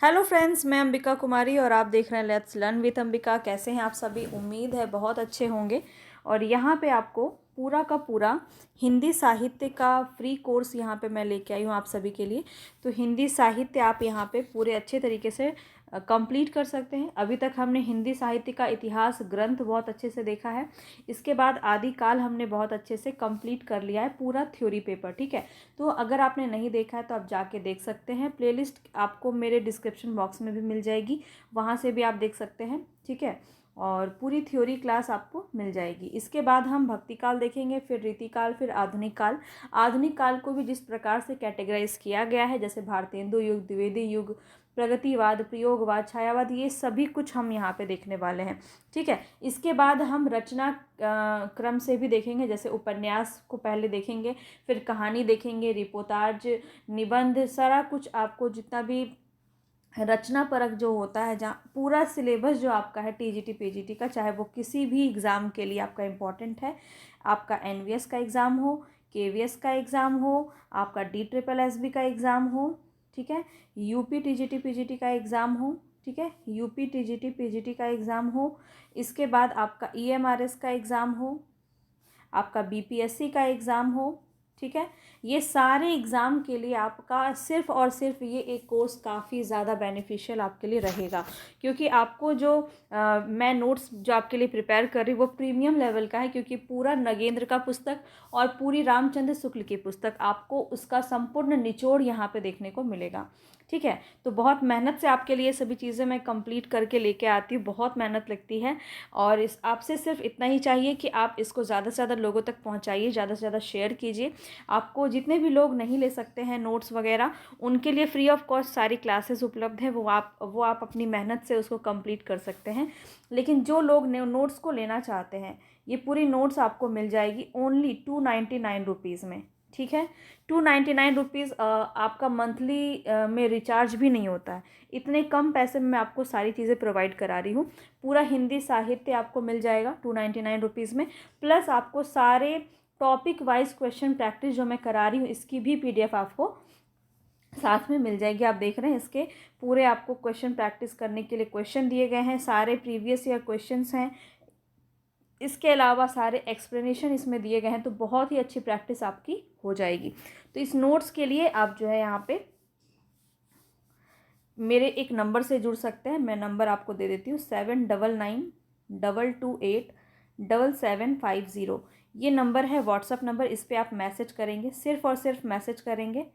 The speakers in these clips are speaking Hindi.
हेलो फ्रेंड्स, मैं अंबिका कुमारी और आप देख रहे हैं लेट्स लर्न विथ अंबिका। कैसे हैं आप सभी? उम्मीद है बहुत अच्छे होंगे। और यहाँ पे आपको पूरा का पूरा हिंदी साहित्य का फ्री कोर्स यहाँ पे मैं लेके आई हूँ आप सभी के लिए। तो हिंदी साहित्य आप यहाँ पे पूरे अच्छे तरीके से कंप्लीट कर सकते हैं। अभी तक हमने हिंदी साहित्य का इतिहास ग्रंथ बहुत अच्छे से देखा है। इसके बाद आदिकाल हमने बहुत अच्छे से कंप्लीट कर लिया है, पूरा थ्योरी पेपर। ठीक है, तो अगर आपने नहीं देखा है तो आप जाके देख सकते हैं। प्लेलिस्ट आपको मेरे डिस्क्रिप्शन बॉक्स में भी मिल जाएगी, वहाँ से भी आप देख सकते हैं। ठीक है, और पूरी थ्योरी क्लास आपको मिल जाएगी। इसके बाद हम भक्ति काल देखेंगे, फिर रीतिकाल, फिर आधुनिक काल। आधुनिक काल को भी जिस प्रकार से कैटेगराइज किया गया है, जैसे भारतेंदु युग, द्विवेदी युग, प्रगतिवाद, प्रयोगवाद, छायावाद, ये सभी कुछ हम यहाँ पे देखने वाले हैं। ठीक है, इसके बाद हम रचना क्रम से भी देखेंगे, जैसे उपन्यास को पहले देखेंगे, फिर कहानी देखेंगे, रिपोर्टाज, निबंध, सारा कुछ आपको जितना भी रचना परक जो होता है, जहाँ पूरा सिलेबस जो आपका है टीजीटी पीजीटी का, चाहे वो किसी भी एग्ज़ाम के लिए आपका इम्पॉर्टेंट है, आपका एनवीएस का एग्ज़ाम हो, केवीएस का एग्ज़ाम हो, आपका डी ट्रिपल एसबी का एग्ज़ाम हो, ठीक है, यूपी टीजीटी पीजीटी का एग्ज़ाम हो, ठीक है, यूपी टीजीटी पीजीटी का एग्ज़ाम हो, इसके बाद आपका ईएमआरएस का एग्ज़ाम हो, आपका बीपीएससी का एग्ज़ाम हो। ठीक है, ये सारे एग्ज़ाम के लिए आपका सिर्फ़ और सिर्फ ये एक कोर्स काफ़ी ज़्यादा बेनिफिशियल आपके लिए रहेगा, क्योंकि आपको जो मैं नोट्स जो आपके लिए प्रिपेयर कर रही हूँ वो प्रीमियम लेवल का है, क्योंकि पूरा नगेंद्र का पुस्तक और पूरी रामचंद्र शुक्ल की पुस्तक आपको उसका संपूर्ण निचोड़ यहाँ पे देखने को मिलेगा। ठीक है, तो बहुत मेहनत से आपके लिए सभी चीज़ें मैं कंप्लीट करके लेके आती हूँ, बहुत मेहनत लगती है। और इस आपसे सिर्फ इतना ही चाहिए कि आप इसको ज़्यादा से ज़्यादा लोगों तक पहुँचाइए, ज़्यादा से ज़्यादा शेयर कीजिए। आपको जितने भी लोग नहीं ले सकते हैं नोट्स वगैरह, उनके लिए फ्री ऑफ कॉस्ट सारी क्लासेस उपलब्ध है, वो आप अपनी मेहनत से उसको कंप्लीट कर सकते हैं। लेकिन जो लोग नोट्स को लेना चाहते हैं, ये पूरी नोट्स आपको मिल जाएगी ओनली 299 रुपीज़ में। ठीक है, 299 रुपीज़ आपका मंथली में रिचार्ज भी नहीं होता है। इतने कम पैसे में मैं आपको सारी चीज़ें प्रोवाइड करा रही हूँ। पूरा हिंदी साहित्य आपको मिल जाएगा 299 रुपीज़ में, प्लस आपको सारे टॉपिक वाइज क्वेश्चन प्रैक्टिस जो मैं करा रही हूँ, इसकी भी पीडीएफ आपको साथ में मिल जाएगी। आप देख रहे हैं इसके पूरे आपको क्वेश्चन प्रैक्टिस करने के लिए क्वेश्चन दिए गए हैं, सारे प्रीवियस ईयर क्वेश्चंस हैं। इसके अलावा सारे एक्सप्लेनेशन इसमें दिए गए हैं, तो बहुत ही अच्छी प्रैक्टिस आपकी हो जाएगी। तो इस नोट्स के लिए आप जो है यहाँ पे मेरे एक नंबर से जुड़ सकते हैं। मैं नंबर आपको दे देती हूँ, 7992287750। ये नंबर है व्हाट्सअप नंबर, इस पर आप मैसेज करेंगे, सिर्फ और सिर्फ मैसेज करेंगे।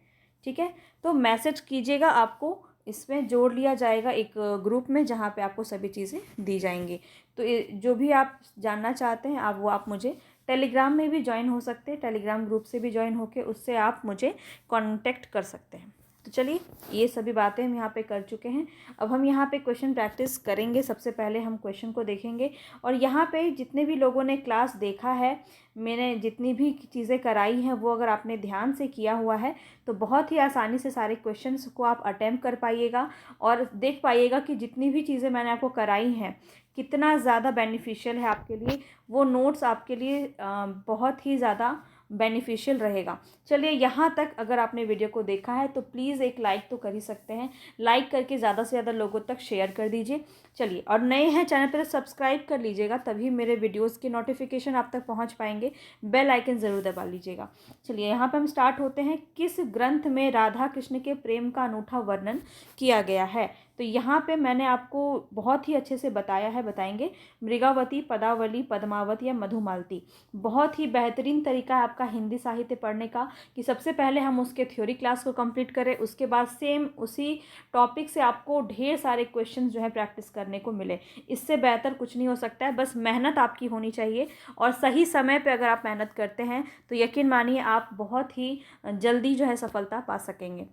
ठीक है, तो मैसेज कीजिएगा, आपको इसमें जोड़ लिया जाएगा एक ग्रुप में, जहाँ पे आपको सभी चीज़ें दी जाएंगी। तो जो भी आप जानना चाहते हैं आप मुझे टेलीग्राम में भी ज्वाइन हो सकते हैं, टेलीग्राम ग्रुप से भी ज्वाइन होकर उससे आप मुझे कॉन्टेक्ट कर सकते हैं। तो चलिए, ये सभी बातें हम यहाँ पे कर चुके हैं। अब हम यहाँ पे क्वेश्चन प्रैक्टिस करेंगे। सबसे पहले हम क्वेश्चन को देखेंगे, और यहाँ पे जितने भी लोगों ने क्लास देखा है, मैंने जितनी भी चीज़ें कराई हैं, वो अगर आपने ध्यान से किया हुआ है तो बहुत ही आसानी से सारे क्वेश्चंस को आप अटेम्प्ट कर पाइएगा और देख पाइएगा कि जितनी भी चीज़ें मैंने आपको कराई हैं कितना ज़्यादा बेनिफिशियल है आपके लिए। वो नोट्स आपके लिए बहुत ही ज़्यादा बेनिफिशियल रहेगा। चलिए, यहाँ तक अगर आपने वीडियो को देखा है तो प्लीज़ एक लाइक तो कर ही सकते हैं, लाइक करके ज़्यादा से ज़्यादा लोगों तक शेयर कर दीजिए। चलिए, और नए हैं चैनल पर तो सब्सक्राइब कर लीजिएगा, तभी मेरे वीडियोज़ की नोटिफिकेशन आप तक पहुँच पाएंगे। बेल आइकन ज़रूर दबा लीजिएगा। चलिए, यहाँ पर हम स्टार्ट होते हैं। किस ग्रंथ में राधा कृष्ण के प्रेम का अनूठा वर्णन किया गया है? तो यहाँ पे मैंने आपको बहुत ही अच्छे से बताया है, बताएंगे। मृगावती, पदावली, पद्मावत या मधुमालती। बहुत ही बेहतरीन तरीका है आपका हिंदी साहित्य पढ़ने का कि सबसे पहले हम उसके थ्योरी क्लास को कंप्लीट करें, उसके बाद सेम उसी टॉपिक से आपको ढेर सारे क्वेश्चन जो है प्रैक्टिस करने को मिले। इससे बेहतर कुछ नहीं हो सकता है। बस मेहनत आपकी होनी चाहिए, और सही समय पे अगर आप मेहनत करते हैं तो यकीन मानिए आप बहुत ही जल्दी जो है सफलता पा सकेंगे।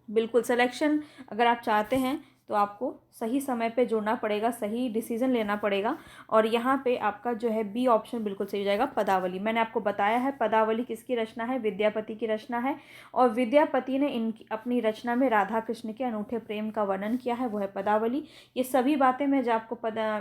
बिल्कुल, सिलेक्शन अगर आप चाहते हैं तो आपको सही समय पे जुड़ना पड़ेगा, सही डिसीजन लेना पड़ेगा। और यहाँ पे आपका जो है बी ऑप्शन बिल्कुल सही हो जाएगा, पदावली। मैंने आपको बताया है पदावली किसकी रचना है, विद्यापति की रचना है, और विद्यापति ने इनकी अपनी रचना में राधा कृष्ण के अनूठे प्रेम का वर्णन किया है, वो है पदावली। ये सभी बातें मैं जब आपको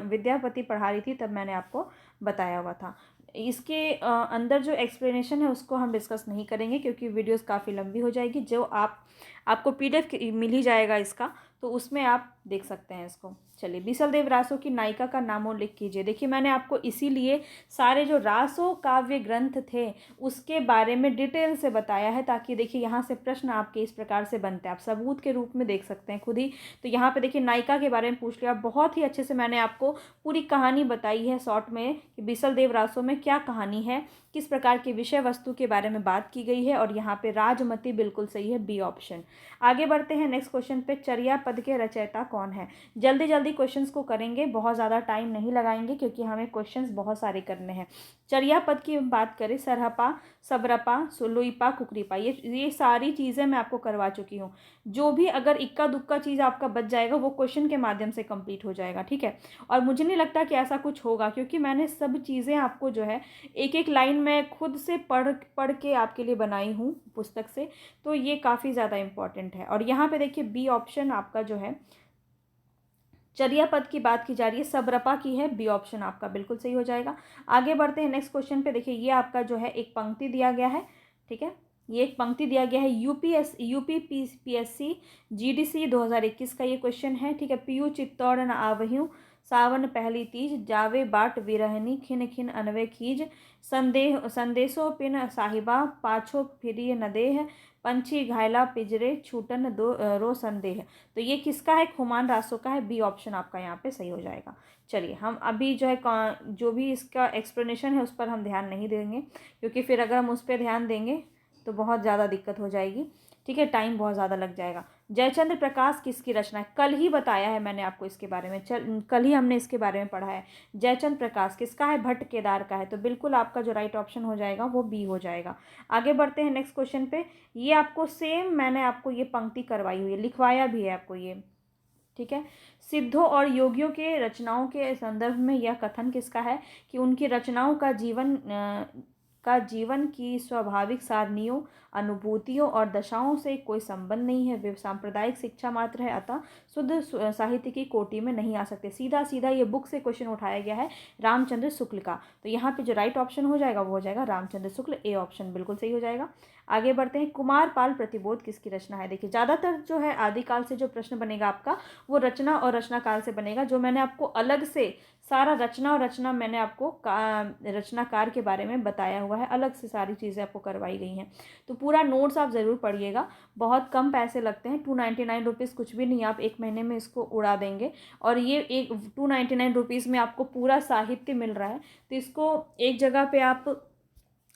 विद्यापति पढ़ा रही थी तब मैंने आपको बताया हुआ था। इसके अंदर जो एक्सप्लेनेशन है उसको हम डिस्कस नहीं करेंगे, क्योंकि वीडियोस काफ़ी लंबी हो जाएगी। जो आप आपको PDF मिल ही जाएगा इसका, तो उसमें आप देख सकते हैं इसको। चलिए, बीसलदेव रासो की नायिका का नामोल्लेख कीजिए। देखिए, मैंने आपको इसीलिए सारे जो रासो काव्य ग्रंथ थे उसके बारे में डिटेल से बताया है, ताकि देखिए यहाँ से प्रश्न आपके इस प्रकार से बनते हैं, आप सबूत के रूप में देख सकते हैं खुद ही। तो यहाँ पे देखिए नायिका के बारे में पूछ लिया, बहुत ही अच्छे से मैंने आपको पूरी कहानी बताई है शॉर्ट में कि बीसलदेव रासो में क्या कहानी है, किस प्रकार की विषय वस्तु के बारे में बात की गई है। और यहाँ पे राजमती बिल्कुल सही है, बी ऑप्शन। आगे बढ़ते हैं नेक्स्ट क्वेश्चन पे। चर्या पद के रचयिता कौन है? जल्दी जल्दी क्वेश्चंस को करेंगे, बहुत ज़्यादा टाइम नहीं लगाएंगे क्योंकि हमें क्वेश्चंस बहुत सारे करने हैं। चर्या पद की बात करें, सरहपा, सबरपा, लुईपा, कुकरीपा, ये सारी चीज़ें मैं आपको करवा चुकी हूँ। जो भी अगर इक्का दुक्का चीज़ आपका बच जाएगा वो क्वेश्चन के माध्यम से कंप्लीट हो जाएगा, ठीक है। और मुझे नहीं लगता कि ऐसा कुछ होगा, क्योंकि मैंने सब चीज़ें आपको जो है एक एक लाइन मैं खुद से पढ़ पढ़ के आपके लिए बनाई हूँ पुस्तक से, तो ये काफ़ी ज़्यादा इम्पॉर्टेंट है। और यहाँ पे देखिए बी ऑप्शन आपका जो है, चर्या पद की बात की जा रही है, सबरपा की है, बी ऑप्शन आपका बिल्कुल सही हो जाएगा। आगे बढ़ते हैं नेक्स्ट क्वेश्चन पे। देखिए ये आपका जो है एक पंक्ति दिया गया है, ठीक है, ये एक पंक्ति दिया गया है, यूपीपीएससी जीडीसी 2021 का ये क्वेश्चन है, ठीक है। पीयू चित्तौड़ न आवहियूं, सावन पहली तीज, जावे बाट विरहनी, खिन खिन अनवे खीज, संदेशो पिन साहिबा, पाछो फिरिय न देह, पंछी घायला पिजरे, छूटन दो रो संदेह। तो ये किसका है? खुमान रासो का है, बी ऑप्शन आपका यहाँ पे सही हो जाएगा। चलिए, हम अभी जो है जो भी इसका एक्सप्लेनेशन है उस पर हम ध्यान नहीं देंगे, क्योंकि फिर अगर हम उस पर ध्यान देंगे तो बहुत ज़्यादा दिक्कत हो जाएगी, ठीक है, टाइम बहुत ज़्यादा लग जाएगा। जयचंद्र प्रकाश किसकी रचना है? कल ही बताया है मैंने आपको इसके बारे में, कल ही हमने इसके बारे में पढ़ा है। जयचंद्र प्रकाश किसका है? भट्ट केदार का है, तो बिल्कुल आपका जो राइट ऑप्शन हो जाएगा वो बी हो जाएगा। आगे बढ़ते हैं नेक्स्ट क्वेश्चन पे। ये आपको सेम मैंने आपको ये पंक्ति करवाई हुई है, लिखवाया भी है आपको ये, ठीक है। सिद्धों और योगियों के रचनाओं के संदर्भ में यह कथन किसका है कि उनकी रचनाओं का जीवन की स्वाभाविक सारणियों, अनुभूतियों और दशाओं से कोई संबंध नहीं है, वे सांप्रदायिक शिक्षा मात्र है, अतः शुद्ध साहित्य की कोटि में नहीं आ सकते। सीधा सीधा ये बुक से क्वेश्चन उठाया गया है रामचंद्र शुक्ल का, तो यहाँ पे जो राइट ऑप्शन हो जाएगा वो हो जाएगा रामचंद्र शुक्ल, ए ऑप्शन बिल्कुल सही हो जाएगा। आगे बढ़ते हैं। कुमारपाल प्रतिबोध किसकी रचना है? देखिए ज़्यादातर जो है आदिकाल से जो प्रश्न बनेगा आपका वो रचना और रचनाकाल से बनेगा, जो मैंने आपको अलग से सारा रचना और रचना मैंने आपको रचनाकार के बारे में बताया हुआ है, अलग से सारी चीज़ें आपको करवाई गई हैं। तो पूरा नोट्स आप ज़रूर पढ़िएगा, बहुत कम पैसे लगते हैं, 299 रुपीज़ कुछ भी नहीं, आप एक महीने में इसको उड़ा देंगे। और ये एक 299 रुपीज़ में आपको पूरा साहित्य मिल रहा है, तो इसको एक जगह पे आप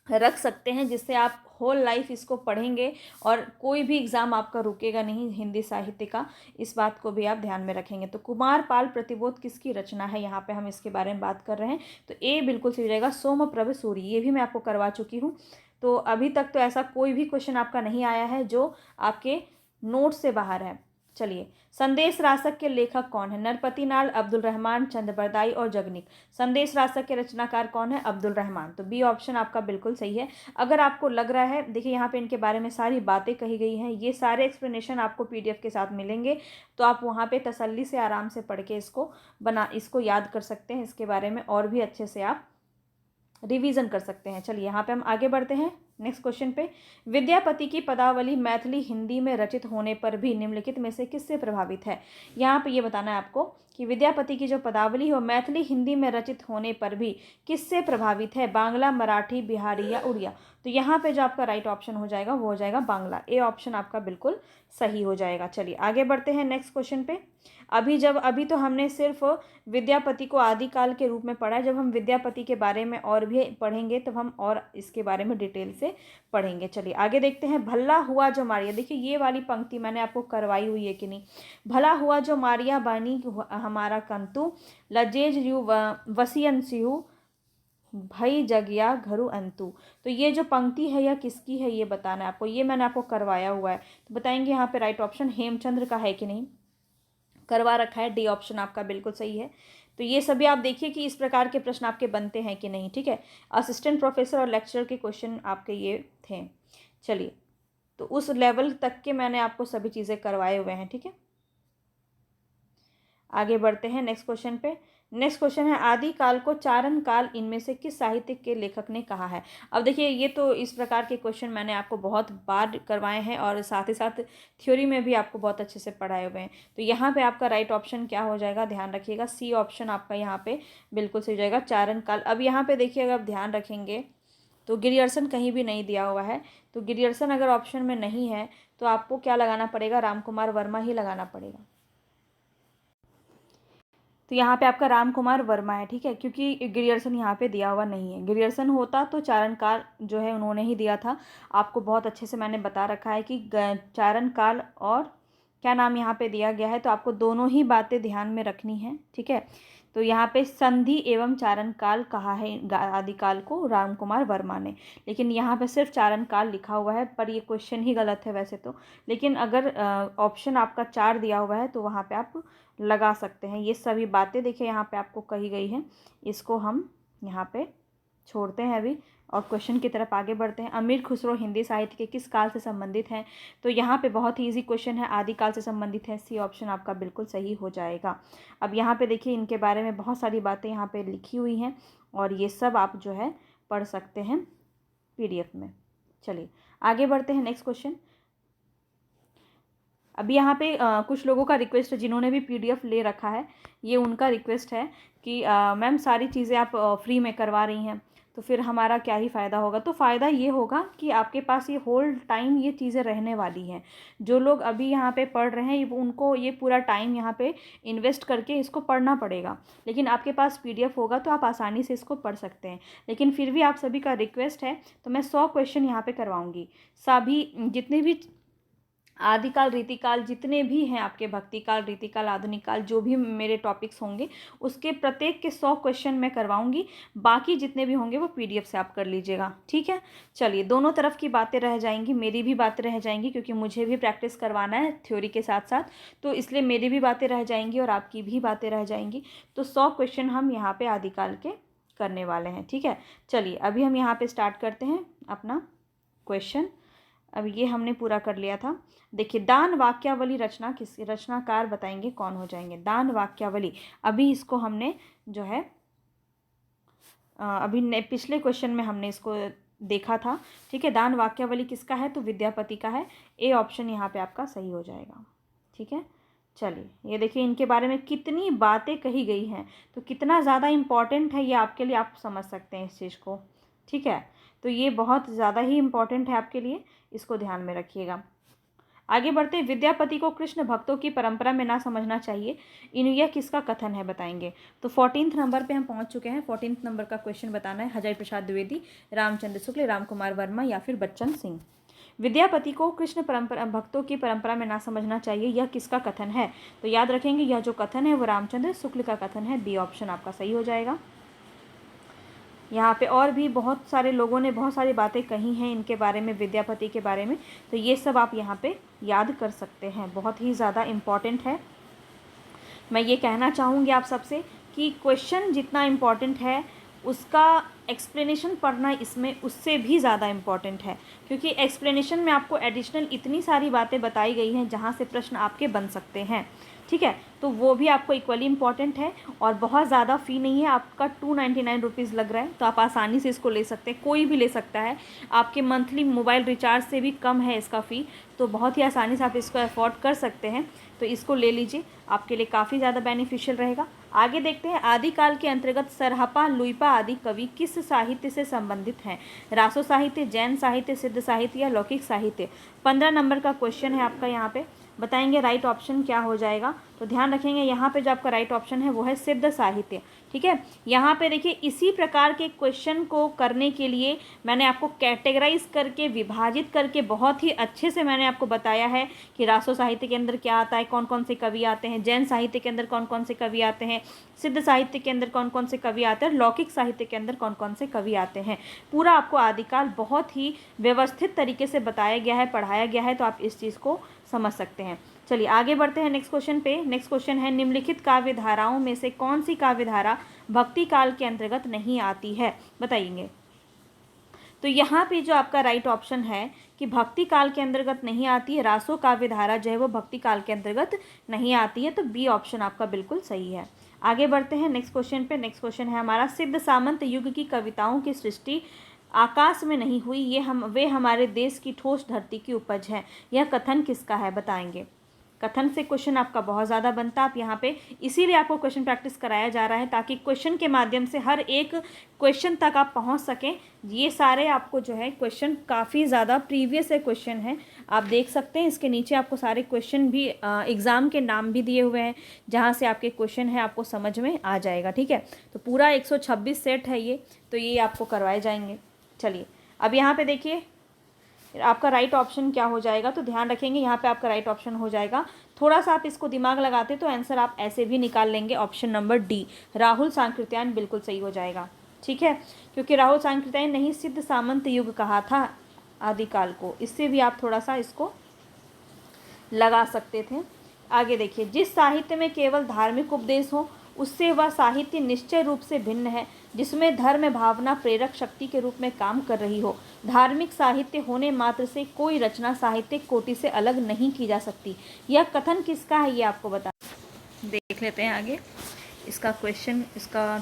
रख सकते हैं, जिससे आप होल लाइफ इसको पढ़ेंगे और कोई भी एग्ज़ाम आपका रुकेगा नहीं हिंदी साहित्य का, इस बात को भी आप ध्यान में रखेंगे। तो कुमारपाल प्रतिबोध किसकी रचना है, यहाँ पे हम इसके बारे में बात कर रहे हैं, तो ए बिल्कुल सही हो जाएगा, सोमप्रभ सूरी, ये भी मैं आपको करवा चुकी हूँ। तो अभी तक तो ऐसा कोई भी क्वेश्चन आपका नहीं आया है जो आपके नोट से बाहर है। चलिए, संदेश रासक के लेखक कौन है? नरपति नाल, अब्दुल रहमान, चंद्रबरदाई और जगनिक। संदेश रासक के रचनाकार कौन है? अब्दुल रहमान, तो बी ऑप्शन आपका बिल्कुल सही है। अगर आपको लग रहा है, देखिए यहाँ पे इनके बारे में सारी बातें कही गई हैं, ये सारे एक्सप्लेनेशन आपको PDF के साथ मिलेंगे, तो आप वहाँ पे तसल्ली से आराम से पढ़ के इसको याद कर सकते हैं, इसके बारे में और भी अच्छे से आप रिवीजन कर सकते हैं। चलिए, यहाँ पे हम आगे बढ़ते हैं नेक्स्ट क्वेश्चन पे। विद्यापति की पदावली मैथिली हिंदी में रचित होने पर भी निम्नलिखित में से किससे प्रभावित है? यहाँ पे ये बताना है आपको कि विद्यापति की जो पदावली है मैथिली हिंदी में रचित होने पर भी किससे प्रभावित है? बांग्ला, मराठी, बिहारी या उड़िया। तो यहाँ पे जो आपका राइट ऑप्शन हो जाएगा वो हो जाएगा बांग्ला, ए ऑप्शन आपका बिल्कुल सही हो जाएगा। चलिए, आगे बढ़ते हैं नेक्स्ट क्वेश्चन पे। अभी तो हमने सिर्फ विद्यापति को आदिकाल के रूप में पढ़ा है, जब हम विद्यापति के बारे में और भी पढ़ेंगे तब हम और इसके बारे में डिटेल से पढ़ेंगे। चलिए आगे देखते हैं। भला हुआ जो मारिया, देखिए ये वाली पंक्ति मैंने आपको करवाई हुई है कि नहीं। भला हुआ जो मारिया बानी हमारा कंतु, लजेज यू वसियन सिहू भई जगिया घरु अंतु। तो ये जो पंक्ति है यह किसकी है ये बताना है आपको, ये मैंने आपको करवाया हुआ है, तो बताएंगे यहाँ पे राइट ऑप्शन हेमचंद्र का है कि नहीं, करवा रखा है, डी ऑप्शन आपका बिल्कुल सही है। तो ये सभी आप देखिए कि इस प्रकार के प्रश्न आपके बनते हैं कि नहीं, ठीक है। असिस्टेंट प्रोफेसर और लेक्चरर के क्वेश्चन आपके ये थे। चलिए, तो उस लेवल तक के मैंने आपको सभी चीज़ें करवाए हुए हैं, ठीक है। आगे बढ़ते हैं नेक्स्ट क्वेश्चन पे। नेक्स्ट क्वेश्चन है, आदि काल को चारण काल इनमें से किस साहित्यिक के लेखक ने कहा है। अब देखिए, ये तो इस प्रकार के क्वेश्चन मैंने आपको बहुत बार करवाए हैं और साथ ही साथ थ्योरी में भी आपको बहुत अच्छे से पढ़ाए हुए हैं। तो यहाँ पे आपका राइट ऑप्शन क्या हो जाएगा, ध्यान रखिएगा, सी ऑप्शन आपका यहाँ पे बिल्कुल सही हो जाएगा, चारण काल। अब यहाँ पे देखिए, अगर आप ध्यान रखेंगे तो गिरियर्सन कहीं भी नहीं दिया हुआ है, तो गिरियर्सन अगर ऑप्शन में नहीं है तो आपको क्या लगाना पड़ेगा, रामकुमार वर्मा ही लगाना पड़ेगा। तो यहाँ पे आपका रामकुमार वर्मा है, ठीक है, क्योंकि गिरियर्सन यहाँ पे दिया हुआ नहीं है। गिरियर्सन होता तो चारण काल जो है उन्होंने ही दिया था। आपको बहुत अच्छे से मैंने बता रखा है कि चारण काल और क्या नाम यहाँ पे दिया गया है, तो आपको दोनों ही बातें ध्यान में रखनी है, ठीक है। तो यहाँ पे संधि एवं चारण काल कहा है आदिकाल को रामकुमार वर्मा ने, लेकिन यहाँ पे सिर्फ चारण काल लिखा हुआ है, पर ये क्वेश्चन ही गलत है वैसे तो। लेकिन अगर ऑप्शन आपका 4 दिया हुआ है तो वहाँ पे आप लगा सकते हैं। ये सभी बातें देखिए यहाँ पे आपको कही गई हैं, इसको हम यहाँ पे छोड़ते हैं अभी और क्वेश्चन की तरफ आगे बढ़ते हैं। अमीर खुसरो हिंदी साहित्य के किस काल से संबंधित हैं, तो यहाँ पे बहुत ही ईजी क्वेश्चन है, आदिकाल से संबंधित है, सी ऑप्शन आपका बिल्कुल सही हो जाएगा। अब यहाँ पे देखिए, इनके बारे में बहुत सारी बातें यहाँ पे लिखी हुई हैं और ये सब आप जो है पढ़ सकते हैं PDF में। चलिए आगे बढ़ते हैं, नेक्स्ट क्वेश्चन। अभी यहाँ पे कुछ लोगों का रिक्वेस्ट है जिन्होंने भी PDF ले रखा है, ये उनका रिक्वेस्ट है कि मैम सारी चीज़ें आप फ्री में करवा रही हैं तो फिर हमारा क्या ही फ़ायदा होगा। तो फ़ायदा ये होगा कि आपके पास ये होल टाइम ये चीज़ें रहने वाली हैं। जो लोग अभी यहाँ पे पढ़ रहे हैं उनको ये पूरा टाइम यहाँ पे इन्वेस्ट करके इसको पढ़ना पड़ेगा, लेकिन आपके पास PDF होगा तो आप आसानी से इसको पढ़ सकते हैं। लेकिन फिर भी आप सभी का रिक्वेस्ट है तो मैं 100 क्वेश्चन यहाँ पे करवाऊँगी। सभी जितने भी आदिकाल रीतिकाल जितने भी हैं आपके, भक्तिकाल, रीतिकाल, आधुनिक काल, जो भी मेरे टॉपिक्स होंगे उसके प्रत्येक के 100 क्वेश्चन मैं करवाऊंगी। बाकी जितने भी होंगे वो PDF से आप कर लीजिएगा, ठीक है। चलिए, दोनों तरफ की बातें रह जाएंगी, मेरी भी बातें रह जाएंगी क्योंकि मुझे भी प्रैक्टिस करवाना है थ्योरी के साथ साथ, तो इसलिए मेरी भी बातें रह जाएंगी और आपकी भी बातें रह जाएंगी। तो 100 क्वेश्चन हम यहाँ पर आदिकाल के करने वाले हैं, ठीक है। चलिए अभी हम यहाँ पर स्टार्ट करते हैं अपना क्वेश्चन। अब ये हमने पूरा कर लिया था। देखिए, दान वाक्यावली रचना किस रचनाकार बताएंगे कौन हो जाएंगे। दान वाक्यावली, अभी इसको हमने जो है अभी पिछले क्वेश्चन में हमने इसको देखा था, ठीक है। दान वाक्यावली किसका है, तो विद्यापति का है। ए ऑप्शन यहाँ पे आपका सही हो जाएगा, ठीक है। चलिए, ये देखिए इनके बारे में कितनी बातें कही गई हैं, तो कितना ज़्यादा इम्पॉर्टेंट है ये आपके लिए, आप समझ सकते हैं इस चीज़ को, ठीक है। तो ये बहुत ज़्यादा ही इम्पॉर्टेंट है आपके लिए, इसको ध्यान में रखिएगा। आगे बढ़ते हैं, विद्यापति को कृष्ण भक्तों की परंपरा में ना समझना चाहिए, यह किसका कथन है बताएंगे। तो 14th नंबर पे हम पहुंच चुके हैं। 14th नंबर का क्वेश्चन बताना है, हजारी प्रसाद द्विवेदी, रामचंद्र शुक्ल, रामकुमार वर्मा या फिर बच्चन सिंह। विद्यापति को कृष्ण परंपरा भक्तों की परंपरा में ना समझना चाहिए, यह किसका कथन है। तो याद रखेंगे यह जो कथन है वो रामचंद्र शुक्ल का कथन है। बी ऑप्शन आपका सही हो जाएगा। यहाँ पे और भी बहुत सारे लोगों ने बहुत सारी बातें कही हैं इनके बारे में, विद्यापति के बारे में, तो ये सब आप यहाँ पे याद कर सकते हैं, बहुत ही ज़्यादा इम्पॉर्टेंट है। मैं ये कहना चाहूँगी आप सबसे कि क्वेश्चन जितना इम्पॉर्टेंट है उसका एक्सप्लेनेशन पढ़ना इसमें उससे भी ज़्यादा इम्पॉर्टेंट है, क्योंकि एक्सप्लेनेशन में आपको एडिशनल इतनी सारी बातें बताई गई हैं जहाँ से प्रश्न आपके बन सकते हैं, ठीक है। तो वो भी आपको इक्वली इम्पॉर्टेंट है और बहुत ज़्यादा फ़ी नहीं है, आपका 299 रुपीज़ लग रहा है, तो आप आसानी से इसको ले सकते हैं, कोई भी ले सकता है। आपके मंथली मोबाइल रिचार्ज से भी कम है इसका फ़ी, तो बहुत ही आसानी से आप इसको अफोर्ड कर सकते हैं, तो इसको ले लीजिए, आपके लिए काफ़ी ज़्यादा बेनिफिशियल रहेगा। आगे देखते हैं, आदिकाल के अंतर्गत सरहपा, लुइपा आदि कवि किस साहित्य से संबंधित हैं। रासो साहित्य, जैन साहित्य, सिद्ध साहित्य या लौकिक साहित्य। 15 नंबर का क्वेश्चन है आपका, यहाँ पे बताएंगे राइट ऑप्शन क्या हो जाएगा। तो ध्यान रखेंगे यहाँ पे जो आपका राइट ऑप्शन है वो है सिद्ध साहित्य, ठीक है। यहाँ पे देखिए इसी प्रकार के क्वेश्चन को करने के लिए मैंने आपको कैटेगराइज करके, विभाजित करके बहुत ही अच्छे से मैंने आपको बताया है कि रासो साहित्य के अंदर क्या आता है, कौन कौन से कवि आते हैं, जैन साहित्य के अंदर कौन कौन से कवि आते हैं, सिद्ध साहित्य के अंदर कौन कौन से कवि आते हैं, लौकिक साहित्य के अंदर कौन कौन से कवि आते हैं। पूरा आपको आदिकाल बहुत ही व्यवस्थित तरीके से बताया गया है, पढ़ाया गया है, तो आप इस चीज़ को समझ सकते हैं। चलिए आगे बढ़ते हैं नेक्स्ट क्वेश्चन पे। नेक्स्ट क्वेश्चन है, निम्नलिखित काव्य धाराओं में से कौन सी काव्य धारा भक्ति काल के अंतर्गत नहीं आती है, बताइए। तो यहाँ पे जो आपका राइट ऑप्शन है कि भक्ति काल के अंतर्गत नहीं आती है, रासो काव्य धारा जो है वो भक्ति काल के अंतर्गत नहीं आती है, तो बी ऑप्शन आपका बिल्कुल सही है। आगे बढ़ते हैं नेक्स्ट क्वेश्चन पे। नेक्स्ट क्वेश्चन है हमारा, सिद्ध सामंत युग की कविताओं की सृष्टि आकाश में नहीं हुई, वे हमारे देश की ठोस धरती की उपज है। यह कथन किसका है, बताएंगे। कथन से क्वेश्चन आपका बहुत ज़्यादा बनता है। आप यहाँ पे इसीलिए आपको क्वेश्चन प्रैक्टिस कराया जा रहा है, ताकि क्वेश्चन के माध्यम से हर एक क्वेश्चन तक आप पहुँच सकें। ये सारे आपको जो है क्वेश्चन काफ़ी ज़्यादा प्रीवियस क्वेश्चन हैं, आप देख सकते हैं। इसके नीचे आपको सारे क्वेश्चन भी एग्ज़ाम के नाम भी दिए हुए हैं, जहाँ से आपके क्वेश्चन है आपको समझ में आ जाएगा। ठीक है, तो पूरा 126 सेट है ये, तो ये आपको करवाए जाएंगे। चलिए अब यहाँ पे देखिए आपका राइट ऑप्शन क्या हो जाएगा, तो ध्यान रखेंगे यहाँ पे आपका राइट ऑप्शन हो जाएगा। थोड़ा सा आप इसको दिमाग लगाते तो आंसर आप ऐसे भी निकाल लेंगे। Option number D, Rahul Sankrityayan बिल्कुल सही हो जाएगा। ठीक है, क्योंकि राहुल सांकृत्यायन ने ही सिद्ध सामंत युग कहा था आदिकाल को, इससे भी आप थोड़ा सा इसको लगा सकते थे। आगे देखिए, जिस साहित्य में केवल धार्मिक उपदेश हो उससे वह साहित्य निश्चय रूप से भिन्न है, जिसमें धर्म भावना प्रेरक शक्ति के रूप में काम कर रही हो। धार्मिक साहित्य होने मात्र से कोई रचना साहित्यिक कोटि से अलग नहीं की जा सकती। यह कथन किसका है, ये आपको बता देख लेते हैं आगे। इसका क्वेश्चन इसका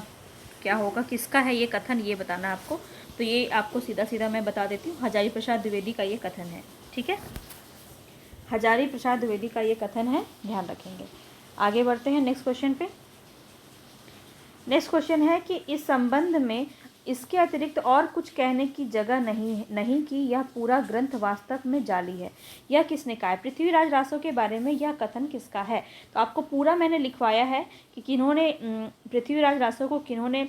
क्या होगा, किसका है ये कथन, ये बताना आपको। तो ये आपको सीधा सीधा मैं बता देती हूँ, हजारी प्रसाद द्विवेदी का ये कथन है। ठीक है, हजारी प्रसाद द्विवेदी का ये कथन है, ध्यान रखेंगे। आगे बढ़ते हैं नेक्स्ट क्वेश्चन पे। नेक्स्ट क्वेश्चन है कि इस संबंध में इसके अतिरिक्त और कुछ कहने की जगह नहीं कि यह पूरा ग्रंथ वास्तव में जाली है। यह किसने कहा है, पृथ्वीराज रासो के बारे में यह कथन किसका है। तो आपको पूरा मैंने लिखवाया है कि किन्होंने पृथ्वीराज रासो को किन्होंने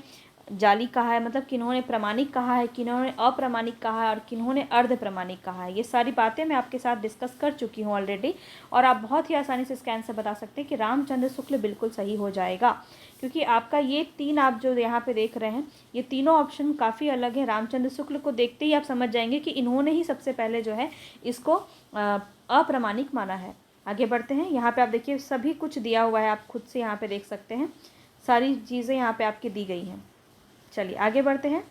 जाली कहा है, मतलब किन्होंने प्रमाणिक कहा है, किन्होंने अप्रमाणिक कहा है और किन्होंने अर्ध प्रमाणिक कहा है। ये सारी बातें मैं आपके साथ डिस्कस कर चुकी हूँ ऑलरेडी, और आप बहुत ही आसानी से इसका आंसर बता सकते हैं कि रामचंद्र शुक्ल बिल्कुल सही हो जाएगा। क्योंकि आपका ये तीन आप जो यहाँ पे देख रहे हैं, ये तीनों ऑप्शन काफ़ी अलग है। रामचंद्र शुक्ल को देखते ही आप समझ जाएंगे कि इन्होंने ही सबसे पहले जो है इसको अप्रमाणिक माना है। आगे बढ़ते हैं, यहाँ पे आप देखिए सभी कुछ दिया हुआ है, आप खुद से यहाँ पे देख सकते हैं, सारी चीज़ें यहाँ पे आपकी दी गई हैं। चलिए आगे बढ़ते हैं।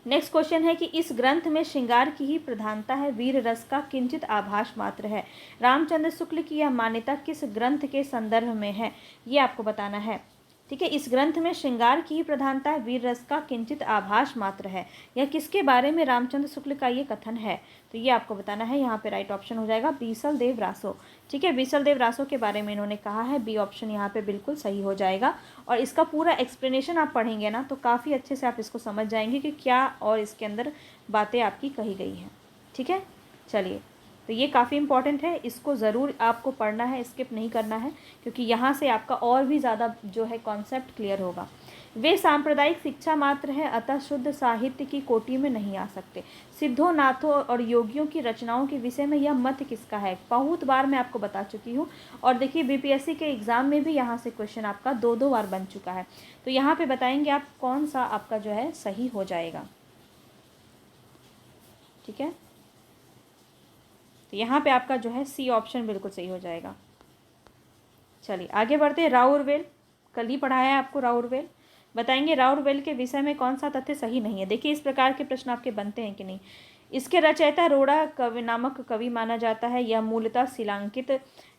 नेक्स्ट क्वेश्चन है कि इस ग्रंथ में श्रृंगार की ही प्रधानता है, वीर रस का किंचित आभास मात्र है। रामचंद्र शुक्ल की यह मान्यता किस ग्रंथ के संदर्भ में है, ये आपको बताना है। ठीक है, इस ग्रंथ में श्रृंगार की ही प्रधानता है, वीर रस का किंचित आभास मात्र है। यह किसके बारे में रामचंद्र शुक्ल का ये कथन है, तो ये आपको बताना है। यहाँ पे राइट ऑप्शन हो जाएगा बीसल देव रासो। ठीक है, बीसल देव रासो के बारे में इन्होंने कहा है, बी ऑप्शन यहाँ पे बिल्कुल सही हो जाएगा। और इसका पूरा एक्सप्लेनेशन आप पढ़ेंगे ना तो काफ़ी अच्छे से आप इसको समझ जाएंगे कि क्या और इसके अंदर बातें आपकी कही गई हैं। ठीक है, चलिए, तो ये काफ़ी इंपॉर्टेंट है, इसको ज़रूर आपको पढ़ना है, स्किप नहीं करना है, क्योंकि यहाँ से आपका और भी ज़्यादा जो है कॉन्सेप्ट क्लियर होगा। वे सांप्रदायिक शिक्षा मात्र है, अतः शुद्ध साहित्य की कोटि में नहीं आ सकते। सिद्धों, नाथों और योगियों की रचनाओं के विषय में यह मत किसका है, बहुत बार मैं आपको बता चुकी हूँ। और देखिए बीपीएससी के एग्ज़ाम में भी यहाँ से क्वेश्चन आपका 2 बार बन चुका है। तो यहाँ पे बताएंगे आप कौन सा आपका जो है सही हो जाएगा। ठीक है, तो यहाँ पे आपका जो है सी ऑप्शन बिल्कुल सही हो जाएगा। चलिए आगे बढ़ते हैं। राउरवेल, कल ही पढ़ाया है आपको राउरवेल, बताएंगे राउरवेल के विषय में कौन सा तथ्य सही नहीं है। देखिए इस प्रकार के प्रश्न आपके बनते हैं कि नहीं। इसके रचयिता रोड़ा कवि नामक कवि माना जाता है, यह मूलतः शिलांकित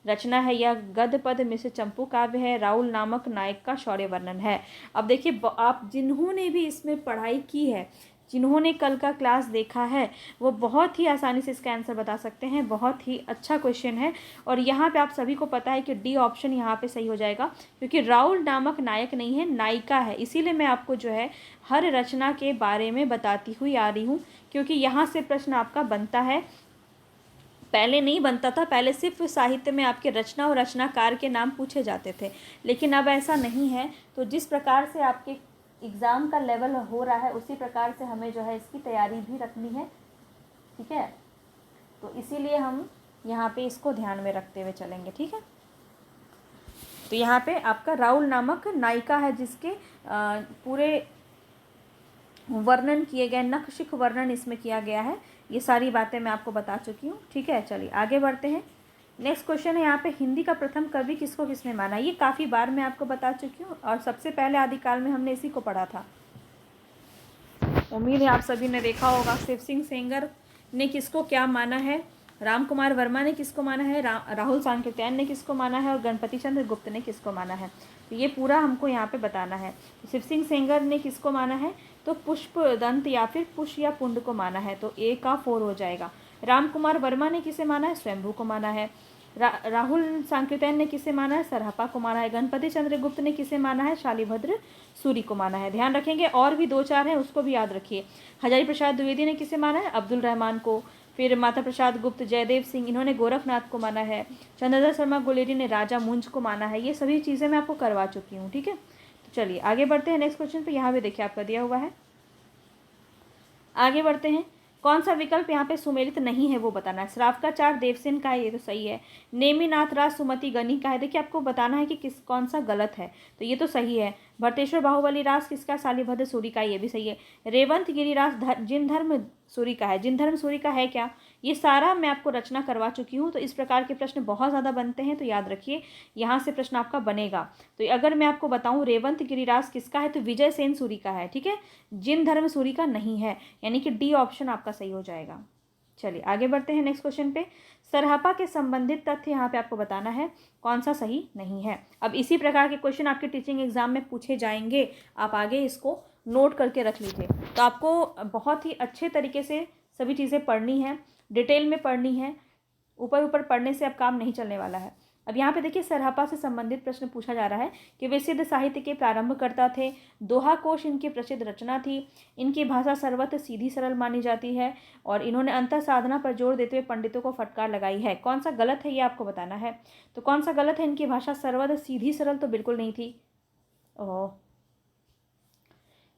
रचना है, यह गद्य पद मिश्र चंपू काव्य है, राहुल नामक नायक का शौर्य वर्णन है। अब देखिए आप जिन्होंने भी इसमें पढ़ाई की है, जिन्होंने कल का क्लास देखा है, वो बहुत ही आसानी से इसका आंसर बता सकते हैं। बहुत ही अच्छा क्वेश्चन है, और यहाँ पे आप सभी को पता है कि डी ऑप्शन यहाँ पे सही हो जाएगा, क्योंकि राहुल नामक नायक नहीं है, नायिका है। इसीलिए मैं आपको जो है हर रचना के बारे में बताती हुई आ रही हूँ, क्योंकि यहाँ से प्रश्न आपका बनता है। पहले नहीं बनता था, पहले सिर्फ साहित्य में आपके रचना और रचनाकार के नाम पूछे जाते थे, लेकिन अब ऐसा नहीं है। तो जिस प्रकार से आपके एग्ज़ाम का लेवल हो रहा है, उसी प्रकार से हमें जो है इसकी तैयारी भी रखनी है। ठीक है, तो इसीलिए हम यहाँ पे इसको ध्यान में रखते हुए चलेंगे। ठीक है, तो यहाँ पे आपका राहुल नामक नायिका है, जिसके पूरे वर्णन किए गए, नखशिख वर्णन इसमें किया गया है। ये सारी बातें मैं आपको बता चुकी हूँ। ठीक है, चलिए आगे बढ़ते हैं। नेक्स्ट क्वेश्चन है यहाँ पे, हिंदी का प्रथम कवि किसको किसने माना। ये काफ़ी बार मैं आपको बता चुकी हूँ, और सबसे पहले आदिकाल में हमने इसी को पढ़ा था। उम्मीद है आप सभी ने देखा होगा। शिव सिंह सेंगर ने किसको क्या माना है, राम कुमार वर्मा ने किसको माना है, राहुल सांकृत्यायन ने किसको माना है और गणपति चंद्र गुप्त ने किसको माना है। तो ये पूरा हमको यहाँ पे बताना है। शिव सिंह सेंगर ने किसको माना है, तो पुष्प दंत या फिर पुष्प या पुंड को माना है, तो ए का 4 हो जाएगा। राम कुमार वर्मा ने किसे माना है, स्वयंभू को माना है। राहुल सांकृत्यायन ने किसे माना है, सरहपा को माना है। गणपति चंद्र गुप्त ने किसे माना है, शालिभद्र सूरी को माना है। ध्यान रखेंगे, और भी 2-4 हैं, उसको भी याद रखिए। हजारी प्रसाद द्विवेदी ने किसे माना है, अब्दुल रहमान को। फिर माता प्रसाद गुप्त, जयदेव सिंह, इन्होंने गोरखनाथ को माना है। चंद्रधर शर्मा गुलेरी ने राजा मुंज को माना है। ये सभी चीज़ें मैं आपको करवा चुकी हूँ, ठीक है। तो चलिए आगे बढ़ते हैं नेक्स्ट क्वेश्चन पे। यहाँ भी देखिए आपका दिया हुआ है, आगे बढ़ते हैं। कौन सा विकल्प यहाँ पे सुमेलित नहीं है वो बताना है। श्रावकाचार देवसेन का है, ये तो सही है। नेमिनाथ राज सुमति गनी का है, देखिए आपको बताना है कि कौन सा गलत है, तो ये तो सही है। भरतेश्वर बाहुबली राज किसका, शालिभद्र सूरी का, ये भी सही है। रेवंत गिरिराज जिनधर्म सूरी का है, जिनधर्म सूरी का है क्या, ये सारा मैं आपको रचना करवा चुकी हूँ। तो इस प्रकार के प्रश्न बहुत ज़्यादा बनते हैं, तो याद रखिए यहाँ से प्रश्न आपका बनेगा। तो अगर मैं आपको बताऊँ रेवंत गिरिराज किसका है, तो विजय सेन सूरी का है, ठीक है। जिनधर्म सूरी का नहीं है, यानी कि डी ऑप्शन आपका सही हो जाएगा। चलिए आगे बढ़ते हैं नेक्स्ट क्वेश्चन पे। सरहपा के संबंधित तथ्य यहाँ पे आपको बताना है कौन सा सही नहीं है। अब इसी प्रकार के क्वेश्चन आपके टीचिंग एग्जाम में पूछे जाएंगे, आप आगे इसको नोट करके रख लीजिए। तो आपको बहुत ही अच्छे तरीके से सभी चीज़ें पढ़नी है, डिटेल में पढ़नी है, ऊपर ऊपर पढ़ने से अब काम नहीं चलने वाला है। अब यहाँ पे देखिए सरहपा से संबंधित प्रश्न पूछा जा रहा है कि वे सिद्ध साहित्य के प्रारंभकर्ता थे, दोहा कोश इनकी प्रसिद्ध रचना थी, इनकी भाषा सर्वत्र सीधी सरल मानी जाती है और इन्होंने अंतर साधना पर जोर देते हुए पंडितों को फटकार लगाई है। कौन सा गलत है ये आपको बताना है। तो कौन सा गलत है, इनकी भाषा सर्वत्र सीधी सरल तो बिल्कुल नहीं थी, ओह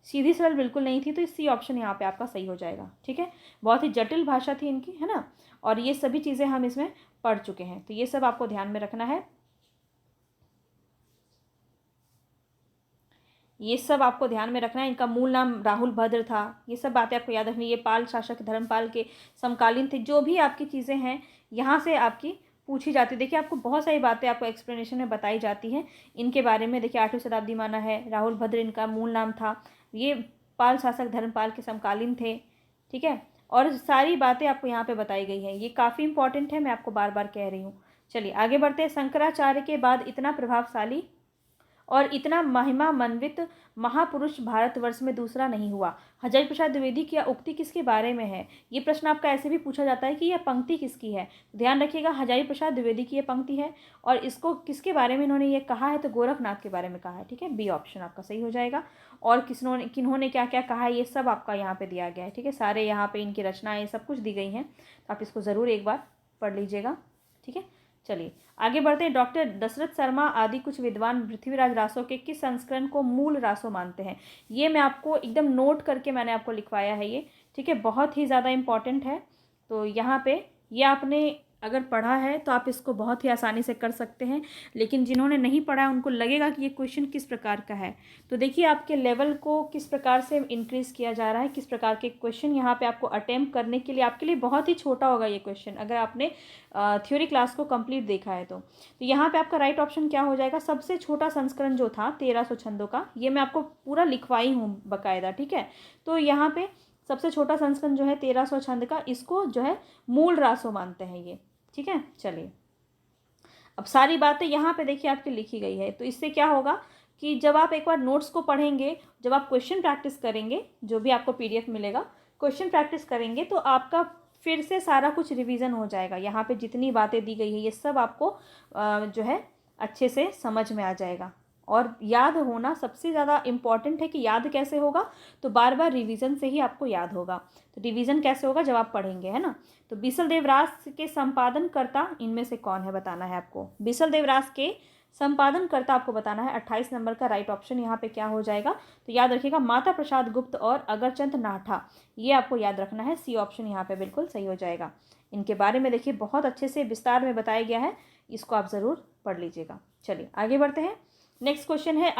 सीधी सरल बिल्कुल नहीं थी, तो सी ऑप्शन यहाँ पे आपका सही हो जाएगा, ठीक है। बहुत ही जटिल भाषा थी इनकी, है ना, और ये सभी चीज़ें हम इसमें पढ़ चुके हैं, तो ये सब आपको ध्यान में रखना है। ये सब आपको ध्यान में रखना है। इनका मूल नाम राहुल भद्र था, ये सब बातें आपको याद रखनी। ये पाल शासक धर्मपाल के समकालीन थे। जो भी आपकी चीज़ें हैं यहाँ से आपकी पूछी जाती। देखिए आपको बहुत सारी बातें आपको एक्सप्लेनेशन में बताई जाती हैं इनके बारे में। देखिए 8वीं शताब्दी माना है, राहुल भद्र इनका मूल नाम था, ये पाल शासक धर्मपाल के समकालीन थे, ठीक है। और सारी बातें आपको यहाँ पे बताई गई हैं, ये काफ़ी इंपॉर्टेंट है, मैं आपको बार बार कह रही हूँ। चलिए आगे बढ़ते हैं। शंकराचार्य के बाद इतना प्रभावशाली और इतना महिमा मनवित महापुरुष भारतवर्ष में दूसरा नहीं हुआ। हजारी प्रसाद द्विवेदी की उक्ति किसके बारे में है। ये प्रश्न आपका ऐसे भी पूछा जाता है कि यह पंक्ति किसकी है। ध्यान रखिएगा हजारी प्रसाद द्विवेदी की यह पंक्ति है और इसको किसके बारे में इन्होंने ये कहा है, तो गोरखनाथ के बारे में कहा है, ठीक है। बी ऑप्शन आपका सही हो जाएगा। और किन्होंने क्या क्या कहा है ये सब आपका यहाँ पे दिया गया है, ठीक है। सारे यहाँ पे इनकी रचनाएँ सब कुछ दी गई हैं, तो आप इसको ज़रूर एक बार पढ़ लीजिएगा, ठीक है। चलिए आगे बढ़ते हैं। डॉक्टर दशरथ शर्मा आदि कुछ विद्वान पृथ्वीराज रासों के किस संस्करण को मूल रासों मानते हैं। ये मैं आपको एकदम नोट करके मैंने आपको लिखवाया है ये, ठीक है, बहुत ही ज़्यादा इम्पॉर्टेंट है। तो यहाँ पे ये आपने अगर पढ़ा है तो आप इसको बहुत ही आसानी से कर सकते हैं, लेकिन जिन्होंने नहीं पढ़ा है उनको लगेगा कि ये क्वेश्चन किस प्रकार का है। तो देखिए आपके लेवल को किस प्रकार से इंक्रीज़ किया जा रहा है, किस प्रकार के क्वेश्चन यहाँ पे आपको अटेम्प्ट करने के लिए, आपके लिए बहुत ही छोटा होगा ये क्वेश्चन अगर आपने थ्योरी क्लास को कंप्लीट देखा है। तो यहाँ पे आपका राइट ऑप्शन क्या हो जाएगा, सबसे छोटा संस्करण जो था 1300 छंदों का, ये मैं आपको पूरा लिखवाई हूँ बाकायदा, ठीक है। तो यहाँ पे सबसे छोटा संस्करण जो है 1300 छंद का, इसको जो है मूल रासों मानते हैं ये, ठीक है। चलिए अब सारी बातें यहाँ पे देखिए आपकी लिखी गई है। तो इससे क्या होगा कि जब आप एक बार नोट्स को पढ़ेंगे, जब आप क्वेश्चन प्रैक्टिस करेंगे, जो भी आपको PDF मिलेगा, क्वेश्चन प्रैक्टिस करेंगे, तो आपका फिर से सारा कुछ रिवीजन हो जाएगा। यहाँ पे जितनी बातें दी गई है ये सब आपको जो है अच्छे से समझ में आ जाएगा। और याद होना सबसे ज़्यादा इम्पॉर्टेंट है कि याद कैसे होगा, तो बार बार रिवीजन से ही आपको याद होगा। तो रिवीजन कैसे होगा, जब आप पढ़ेंगे, है ना। तो बीसल देवरास के संपादनकर्ता इनमें से कौन है बताना है आपको। बीसल देवरास के संपादनकर्ता आपको बताना है। 28 नंबर का राइट ऑप्शन यहाँ पे क्या हो जाएगा, तो याद रखिएगा माता प्रसाद गुप्त और अगरचंद नाठा, ये आपको याद रखना है। सी ऑप्शन यहाँ पे बिल्कुल सही हो जाएगा। इनके बारे में देखिए बहुत अच्छे से विस्तार में बताया गया है, इसको आप ज़रूर पढ़ लीजिएगा। चलिए आगे बढ़ते हैं। नेक्स्ट क्वेश्चन है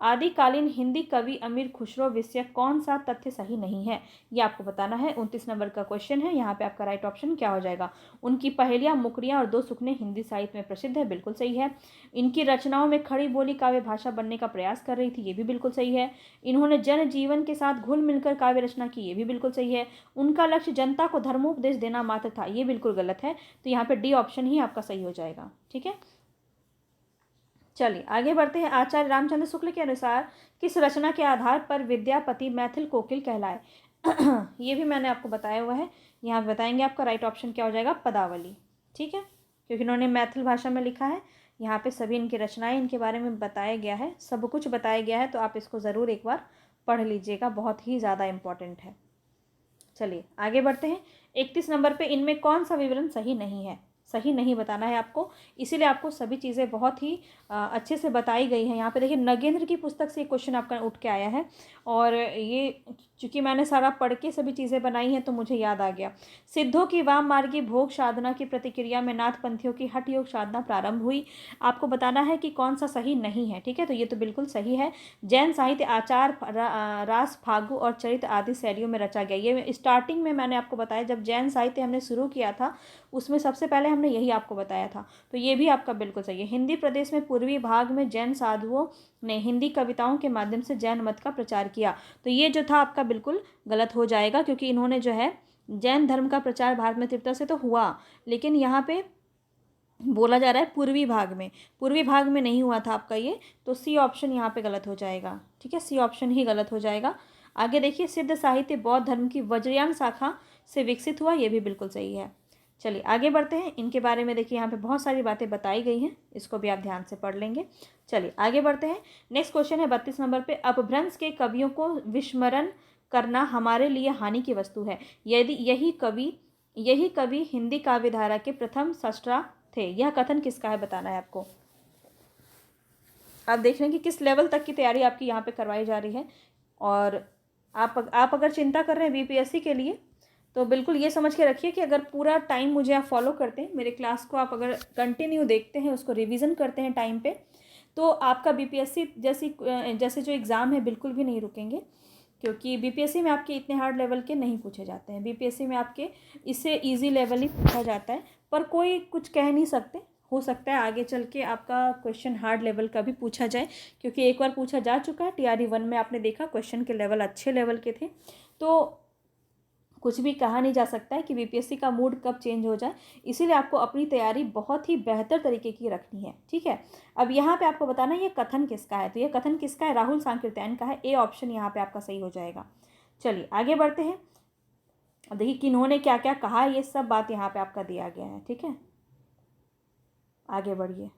आदिकालीन हिंदी कवि अमीर खुसरो विषय कौन सा तथ्य सही नहीं है, ये आपको बताना है। 29 नंबर का क्वेश्चन है। यहाँ पे आपका राइट ऑप्शन क्या हो जाएगा? उनकी पहेलियाँ, मुकरियाँ और दो सुखने हिंदी साहित्य में प्रसिद्ध है, बिल्कुल सही है। इनकी रचनाओं में खड़ी बोली काव्य भाषा बनने का प्रयास कर रही थी, ये भी बिल्कुल सही है। इन्होंने जन जीवन के साथ घुल मिलकर काव्य रचना की, ये भी बिल्कुल सही है। उनका लक्ष्य जनता को धर्मोपदेश देना मात्र था, ये बिल्कुल गलत है। तो यहाँ पे डी ऑप्शन ही आपका सही हो जाएगा। ठीक है, चलिए आगे बढ़ते हैं। आचार्य रामचंद्र शुक्ल के अनुसार किस रचना के आधार पर विद्यापति मैथिल कोकिल कहलाए? ये भी मैंने आपको बताया हुआ है। यहाँ बताएंगे आपका राइट ऑप्शन क्या हो जाएगा? पदावली। ठीक है, क्योंकि इन्होंने मैथिल भाषा में लिखा है। यहाँ पे सभी इनकी रचनाएं, इनके बारे में बताया गया है, सब कुछ बताया गया है। तो आप इसको ज़रूर एक बार पढ़ लीजिएगा, बहुत ही ज़्यादा इम्पॉर्टेंट है। चलिए आगे बढ़ते हैं। 31 नंबर पे इनमें कौन सा विवरण सही नहीं है? सही नहीं बताना है आपको, इसीलिए आपको सभी चीज़ें बहुत ही अच्छे से बताई गई हैं। यहाँ पे देखिए, नगेंद्र की पुस्तक से क्वेश्चन आपका उठ के आया है, और ये चूँकि मैंने सारा पढ़ के सभी चीज़ें बनाई हैं तो मुझे याद आ गया। सिद्धों की वाम मार्गी भोग साधना की प्रतिक्रिया में नाथपंथियों की हठ योग साधना प्रारंभ हुई। आपको बताना है कि कौन सा सही नहीं है। ठीक है, तो ये तो बिल्कुल सही है। जैन साहित्य आचार, रास, फागु और चरित्र आदि शैलियों में रचा गया। ये स्टार्टिंग में मैंने आपको बताया, जब जैन साहित्य हमने शुरू किया था उसमें सबसे पहले हमने यही आपको बताया था। तो ये भी आपका बिल्कुल सही है। हिंदी प्रदेश में पूर्वी भाग में जैन साधुओं ने हिंदी कविताओं के माध्यम से जैन मत का प्रचार किया। तो ये जो था आपका बिल्कुल गलत हो जाएगा, क्योंकि इन्होंने जो है जैन धर्म का प्रचार भारत में तीव्रता से तो हुआ, लेकिन यहाँ पे बोला जा रहा है पूर्वी भाग में, पूर्वी भाग में नहीं हुआ था आपका ये। तो सी ऑप्शन यहाँ पे गलत हो जाएगा। ठीक है, सी ऑप्शन ही गलत हो जाएगा। आगे देखिए, सिद्ध साहित्य बौद्ध धर्म की वज्रयान शाखा से विकसित हुआ, ये भी बिल्कुल सही है। चलिए आगे बढ़ते हैं। इनके बारे में देखिए, यहाँ पे बहुत सारी बातें बताई गई हैं, इसको भी आप ध्यान से पढ़ लेंगे। चलिए आगे बढ़ते हैं। नेक्स्ट क्वेश्चन है 32 नंबर पे, अपभ्रंश के कवियों को विस्मरण करना हमारे लिए हानि की वस्तु है। यदि यही कवि हिंदी काव्यधारा के प्रथम सृष्टा थे, यह कथन किसका है? बताना है आपको। आप देख रहे हैं कि किस लेवल तक की तैयारी आपकी यहाँ पे करवाई जा रही है। और आप अगर चिंता कर रहे हैं बीपीएससी के लिए, तो बिल्कुल ये समझ के रखिए कि अगर पूरा टाइम मुझे आप फॉलो करते हैं, मेरे क्लास को आप अगर कंटिन्यू देखते हैं, उसको रिवीजन करते हैं टाइम पे, तो आपका बीपीएससी जैसे जो एग्ज़ाम है बिल्कुल भी नहीं रुकेंगे। क्योंकि बीपीएससी में आपके इतने हार्ड लेवल के नहीं पूछे जाते हैं। बीपीएससी में आपके इससे इजी लेवल ही पूछा जाता है, पर कोई कुछ कह नहीं सकते, हो सकता है आगे चल के आपका क्वेश्चन हार्ड लेवल का भी पूछा जाए, क्योंकि एक बार पूछा जा चुका है। टीआरई 1 में आपने देखा क्वेश्चन के लेवल अच्छे लेवल के थे। तो कुछ भी कहा नहीं जा सकता है कि बीपीएससी का मूड कब चेंज हो जाए, इसीलिए आपको अपनी तैयारी बहुत ही बेहतर तरीके की रखनी है। ठीक है, अब यहाँ पे आपको बताना है ये कथन किसका है। तो ये कथन किसका है? राहुल सांकृत्यायन का है। ए ऑप्शन यहाँ पे आपका सही हो जाएगा। चलिए आगे बढ़ते हैं। अब देखिए किन्होंने क्या क्या कहा है, ये सब बात यहाँ पे आपका दिया गया है। ठीक है, आगे बढ़िए।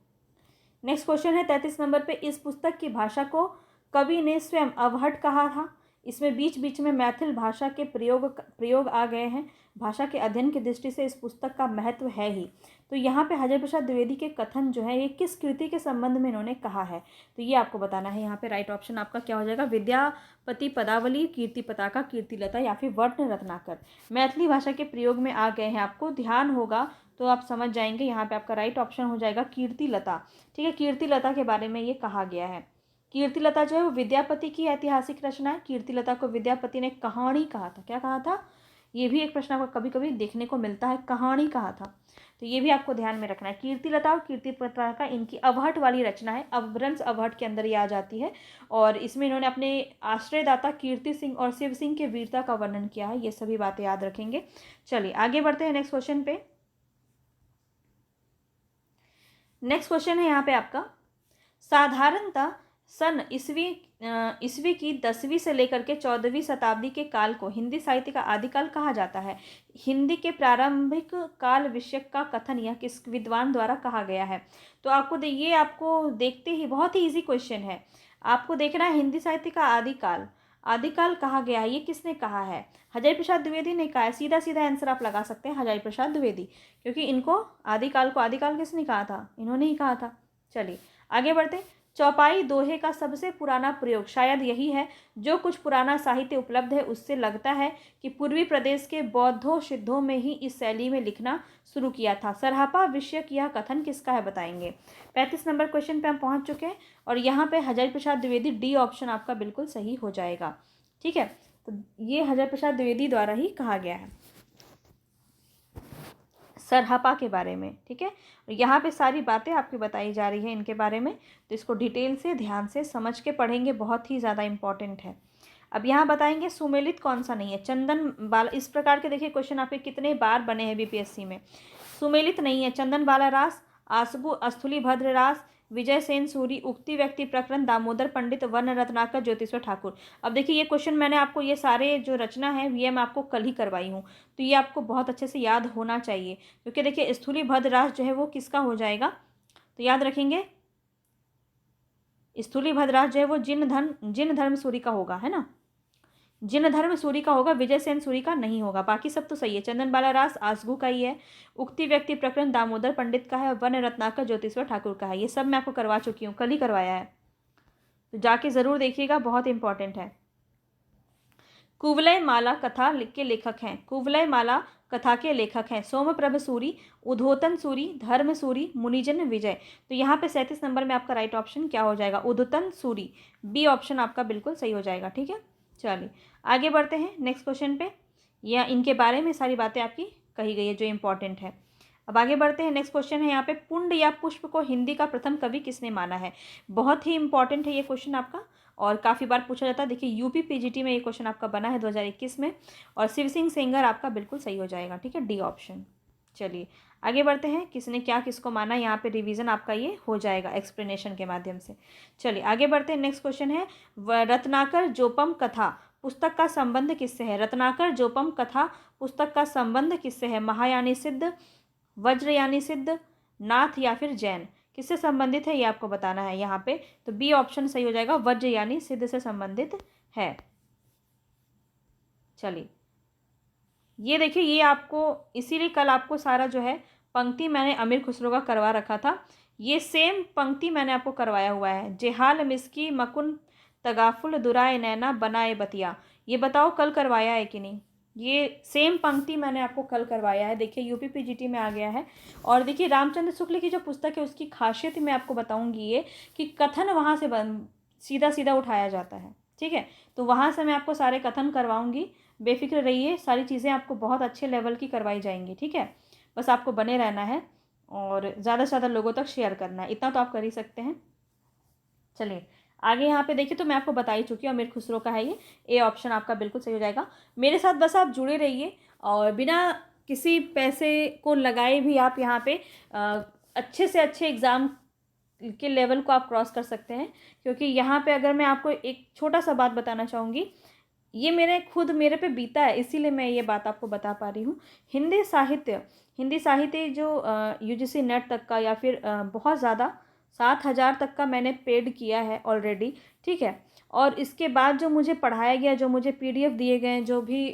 नेक्स्ट क्वेश्चन है 33 नंबर पे, इस पुस्तक की भाषा को कवि ने स्वयं अवहट कहा था। इसमें बीच बीच में मैथिल भाषा के प्रयोग आ गए हैं। भाषा के अध्ययन की दृष्टि से इस पुस्तक का महत्व है ही। तो यहाँ पे हरिहर प्रसाद द्विवेदी के कथन जो है, ये किस कृति के संबंध में इन्होंने कहा है? तो ये आपको बताना है। यहाँ पे राइट ऑप्शन आपका क्या हो जाएगा? विद्यापति पदावली, कीर्ति पताका, कीर्तिलता या फिर वर्ण रत्नाकर। मैथिली भाषा के प्रयोग में आ गए हैं, आपको ध्यान होगा तो आप समझ जाएंगे। यहाँ पे आपका राइट ऑप्शन हो जाएगा कीर्तिलता। ठीक है, कीर्तिलता के बारे में ये कहा गया है। कीर्तिलता जो है वो विद्यापति की ऐतिहासिक रचना है। कीर्तिलता को विद्यापति ने कहानी कहा था। क्या कहा था? ये भी एक प्रश्न आपको कभी कभी देखने को मिलता है, कहानी कहा था। तो ये भी आपको ध्यान में रखना है। कीर्तिलता और कीर्तिपताका इनकी अवहट वाली रचना है, अपभ्रंश अवहट के अंदर ये आ जाती है। और इसमें इन्होंने अपने आश्रयदाता कीर्ति सिंह और शिव सिंह के वीरता का वर्णन किया है। ये सभी बातें याद रखेंगे। चलिए आगे बढ़ते हैं नेक्स्ट क्वेश्चन पे। नेक्स्ट क्वेश्चन है यहाँ पे आपका, साधारणतः सन ईस्वी की 10वीं से लेकर के 14वीं शताब्दी के काल को हिंदी साहित्य का आदिकाल कहा जाता है। हिंदी के प्रारंभिक काल विषयक का कथन यह किस विद्वान द्वारा कहा गया है? तो आपको देखते ही बहुत ही इजी क्वेश्चन है। आपको देखना है हिंदी साहित्य का आदिकाल कहा गया है, ये किसने कहा है? हरिहर प्रसाद द्विवेदी ने कहा है। सीधा सीधा आंसर आप लगा सकते हैं, हरिहर प्रसाद द्विवेदी, क्योंकि इनको आदिकाल किसने कहा था? इन्होंने ही कहा था। चलिए आगे बढ़ते। चौपाई दोहे का सबसे पुराना प्रयोग शायद यही है। जो कुछ पुराना साहित्य उपलब्ध है उससे लगता है कि पूर्वी प्रदेश के बौद्धों सिद्धों में ही इस शैली में लिखना शुरू किया था। सरहपा विषयक यह कथन किसका है बताएंगे। 35 नंबर क्वेश्चन पे हम पहुंच चुके हैं और यहाँ पे हजारी प्रसाद द्विवेदी, डी ऑप्शन आपका बिल्कुल सही हो जाएगा। ठीक है, तो ये हजारी प्रसाद द्विवेदी द्वारा ही कहा गया है सरहपा के बारे में। ठीक है, यहाँ पे सारी बातें आपकी बताई जा रही है इनके बारे में, तो इसको डिटेल से ध्यान से समझ के पढ़ेंगे, बहुत ही ज़्यादा इंपॉर्टेंट है। अब यहाँ बताएंगे सुमेलित कौन सा नहीं है। चंदन बाला, इस प्रकार के देखिए क्वेश्चन आपके कितने बार बने हैं बीपीएससी में। सुमेलित नहीं है चंदन बाला रास, आसबू स्थूलीभद्र रास, विजय सेन सूरी, उक्ति व्यक्ति प्रकरण, दामोदर पंडित, वर्ण रत्नाकर, ज्योतिश्वर ठाकुर। अब देखिए ये क्वेश्चन मैंने आपको, ये सारे जो रचना है ये मैं आपको कल ही करवाई हूँ, तो ये आपको बहुत अच्छे से याद होना चाहिए, क्योंकि देखिए स्थूलीभद्र रास जो है वो किसका हो जाएगा, तो याद रखेंगे स्थूलीभद्र रास जो है वो जिन धर्म सूरी का होगा, है ना, जिन धर्म सूरी का होगा, विजय सेन सूरी का नहीं होगा। बाकी सब तो सही है। चंदन बाला रास आसगू का ही है, उक्ति व्यक्ति प्रकरण दामोदर पंडित का है, वन रत्नाकर ज्योतिश्वर ठाकुर का है। ये सब मैं आपको करवा चुकी हूँ, कल ही करवाया है, तो जाके ज़रूर देखिएगा, बहुत इंपॉर्टेंट है। कुवलय माला कथा के लेखक हैं, कुवलय माला कथा के लेखक हैं सोमप्रभ सूरी, उद्धोतन सूरी, धर्म सूरी, मुनिजन विजय। तो यहाँ पे 37 नंबर में आपका राइट ऑप्शन क्या हो जाएगा, उद्धोतन सूरी, बी ऑप्शन आपका बिल्कुल सही हो जाएगा। ठीक है, चलिए आगे बढ़ते हैं नेक्स्ट क्वेश्चन पे। या इनके बारे में सारी बातें आपकी कही गई है जो इंपॉर्टेंट है। अब आगे बढ़ते हैं, नेक्स्ट क्वेश्चन है यहाँ पे, पुंड या पुष्प को हिंदी का प्रथम कवि किसने माना है। बहुत ही इंपॉर्टेंट है ये क्वेश्चन आपका, और काफ़ी बार पूछा जाता है। देखिए यूपी पीजीटी में ये क्वेश्चन आपका बना है 2021 में, और शिव सिंह सेंगर आपका बिल्कुल सही हो जाएगा। ठीक है, डी ऑप्शन। चलिए आगे बढ़ते हैं, किसने क्या किसको माना, यहाँ पे रिवीजन आपका ये हो जाएगा एक्सप्लेनेशन के माध्यम से। चलिए आगे बढ़ते हैं, नेक्स्ट क्वेश्चन है, रत्नाकर जोपम कथा पुस्तक का संबंध किससे है। रत्नाकर जोपम कथा पुस्तक का संबंध किससे है, महायानी सिद्ध, वज्रयानी सिद्ध, नाथ या फिर जैन, किससे संबंधित है ये आपको बताना है यहाँ पे। तो बी ऑप्शन सही हो जाएगा, वज्रयानी सिद्ध से संबंधित है। चलिए ये देखिए, ये आपको इसीलिए कल आपको सारा जो है पंक्ति मैंने अमीर खुसरो का करवा रखा था, ये सेम पंक्ति मैंने आपको करवाया हुआ है। जेहाल मिस्की मकुन तगाफुल दुराए नैना बनाए बतिया, ये बताओ कल करवाया है कि नहीं। ये सेम पंक्ति मैंने आपको कल करवाया है, देखिए यूपी पीजीटी में आ गया है। और देखिए रामचंद्र शुक्ल की जो पुस्तक है उसकी खासियत मैं आपको बताऊंगी ये, कि कथन वहाँ से सीधा सीधा उठाया जाता है। ठीक है, तो वहाँ से मैं आपको सारे कथन करवाऊंगी, बेफिक्र रहिए, सारी चीज़ें आपको बहुत अच्छे लेवल की करवाई जाएंगी। ठीक है, बस आपको बने रहना है और ज़्यादा से ज़्यादा लोगों तक शेयर करना है, इतना तो आप कर ही सकते हैं। चलिए आगे यहाँ पे देखिए, तो मैं आपको बता ही चुकी हूँ अमीर खुसरो का है ये, ए ऑप्शन आपका बिल्कुल सही हो जाएगा। मेरे साथ बस आप जुड़े रहिए और बिना किसी पैसे को लगाए भी आप यहाँ पे अच्छे से अच्छे एग्ज़ाम के लेवल को आप क्रॉस कर सकते हैं। क्योंकि यहाँ पे अगर मैं आपको एक छोटा सा बात बताना चाहूँगी, ये मेरे पे बीता है, इसीलिए मैं ये बात आपको बता पा रही हूँ। हिंदी साहित्य जो यूजीसी नेट तक का या फिर बहुत ज़्यादा 7,000 तक का मैंने पेड किया है ऑलरेडी। ठीक है, और इसके बाद जो मुझे पढ़ाया गया, जो मुझे पीडीएफ दिए गए, जो भी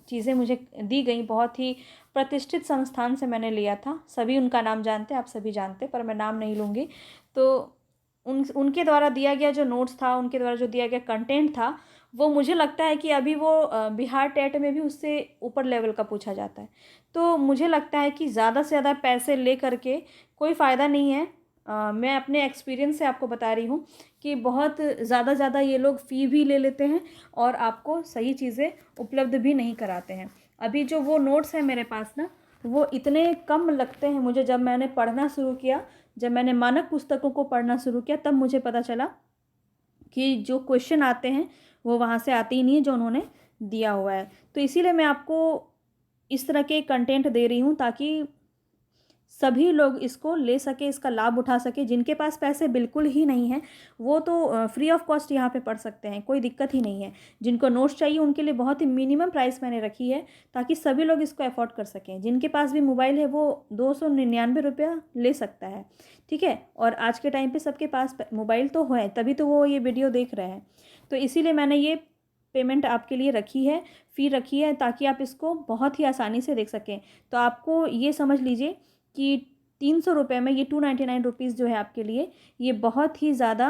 चीज़ें मुझे दी गई, बहुत ही प्रतिष्ठित संस्थान से मैंने लिया था। सभी उनका नाम जानते हैं, आप सभी जानते हैं, पर मैं नाम नहीं लूँगी। तो उनके द्वारा दिया गया जो नोट्स था, उनके द्वारा जो दिया गया कंटेंट था, वो मुझे लगता है कि अभी वो बिहार टेट में भी उससे ऊपर लेवल का पूछा जाता है। तो मुझे लगता है कि ज़्यादा से ज़्यादा पैसे ले करके कोई फ़ायदा नहीं है। मैं अपने एक्सपीरियंस से आपको बता रही हूँ कि बहुत ज़्यादा ये लोग फ़ी भी ले लेते हैं और आपको सही चीज़ें उपलब्ध भी नहीं कराते हैं। अभी जो वो नोट्स हैं मेरे पास ना, वो इतने कम लगते हैं मुझे। जब मैंने पढ़ना शुरू किया, जब मैंने मानक पुस्तकों को पढ़ना शुरू किया, तब मुझे पता चला कि जो क्वेश्चन आते हैं वो वहाँ से आते ही नहीं है जो उन्होंने दिया हुआ है। तो इसीलिए मैं आपको इस तरह के कंटेंट दे रही हूँ ताकि सभी लोग इसको ले सके, इसका लाभ उठा सके। जिनके पास पैसे बिल्कुल ही नहीं है वो तो फ्री ऑफ कॉस्ट यहाँ पे पढ़ सकते हैं, कोई दिक्कत ही नहीं है। जिनको नोट्स चाहिए उनके लिए बहुत ही मिनिमम प्राइस मैंने रखी है ताकि सभी लोग इसको अफोर्ड कर सकें। जिनके पास भी मोबाइल है वो 299 रुपया ले सकता है। ठीक है, और आज के टाइम पे सबके पास मोबाइल तो है, तभी तो वो ये वीडियो देख रहे हैं। तो इसीलिए मैंने ये पेमेंट आपके लिए रखी है, फ़ी रखी है, ताकि आप इसको बहुत ही आसानी से देख सकें। तो आपको ये समझ लीजिए कि ₹300 में ये 299 रुपीज़ जो है आपके लिए ये बहुत ही ज़्यादा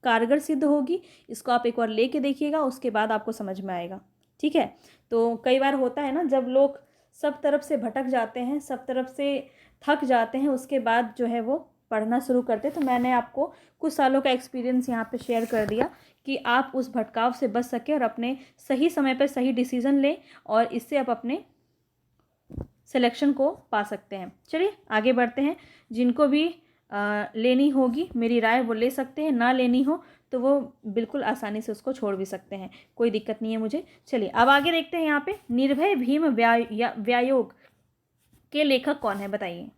कारगर सिद्ध होगी। इसको आप एक बार लेके देखिएगा, उसके बाद आपको समझ में आएगा। ठीक है, तो कई बार होता है ना, जब लोग सब तरफ से भटक जाते हैं, सब तरफ से थक जाते हैं, उसके बाद जो है वो पढ़ना शुरू करते हैं। तो मैंने आपको कुछ सालों का एक्सपीरियंस यहाँ पे शेयर कर दिया कि आप उस भटकाव से बच सकें और अपने सही समय पर सही डिसीज़न लें और इससे आप अपने सिलेक्शन को पा सकते हैं। चलिए आगे बढ़ते हैं। जिनको भी लेनी होगी मेरी राय वो ले सकते हैं, ना लेनी हो तो वो बिल्कुल आसानी से उसको छोड़ भी सकते हैं, कोई दिक्कत नहीं है मुझे। चलिए अब आगे देखते हैं। यहाँ पे निर्भय भीम व्यायोग के लेखक कौन है बताइए।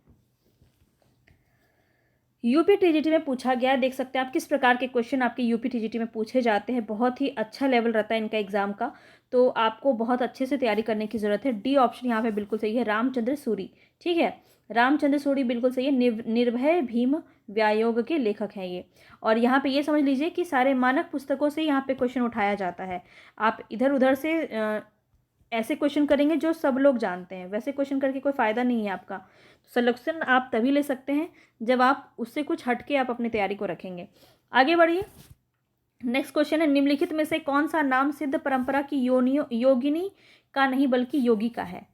यूपी टीजीटी में पूछा गया है, देख सकते हैं आप किस प्रकार के क्वेश्चन आपके यूपी टीजीटी में पूछे जाते हैं। बहुत ही अच्छा लेवल रहता है इनका एग्जाम का, तो आपको बहुत अच्छे से तैयारी करने की ज़रूरत है। डी ऑप्शन यहाँ पे बिल्कुल सही है, रामचंद्र सूरी। ठीक है, रामचंद्र सूरी बिल्कुल सही है। निर्भय भीम व्यायोग के लेखक हैं ये। और यहाँ पे ये समझ लीजिए कि सारे मानक पुस्तकों से यहाँ पे क्वेश्चन उठाया जाता है। आप इधर उधर से ऐसे क्वेश्चन करेंगे जो सब लोग जानते हैं, वैसे क्वेश्चन करके कोई फ़ायदा नहीं है आपका। सिलेक्शन आप तभी ले सकते हैं जब आप उससे कुछ हटके आप अपनी तैयारी को रखेंगे। आगे बढ़िए। नेक्स्ट क्वेश्चन है, निम्नलिखित में से कौन सा नाम सिद्ध परंपरा की योगिनी का नहीं बल्कि योगी का है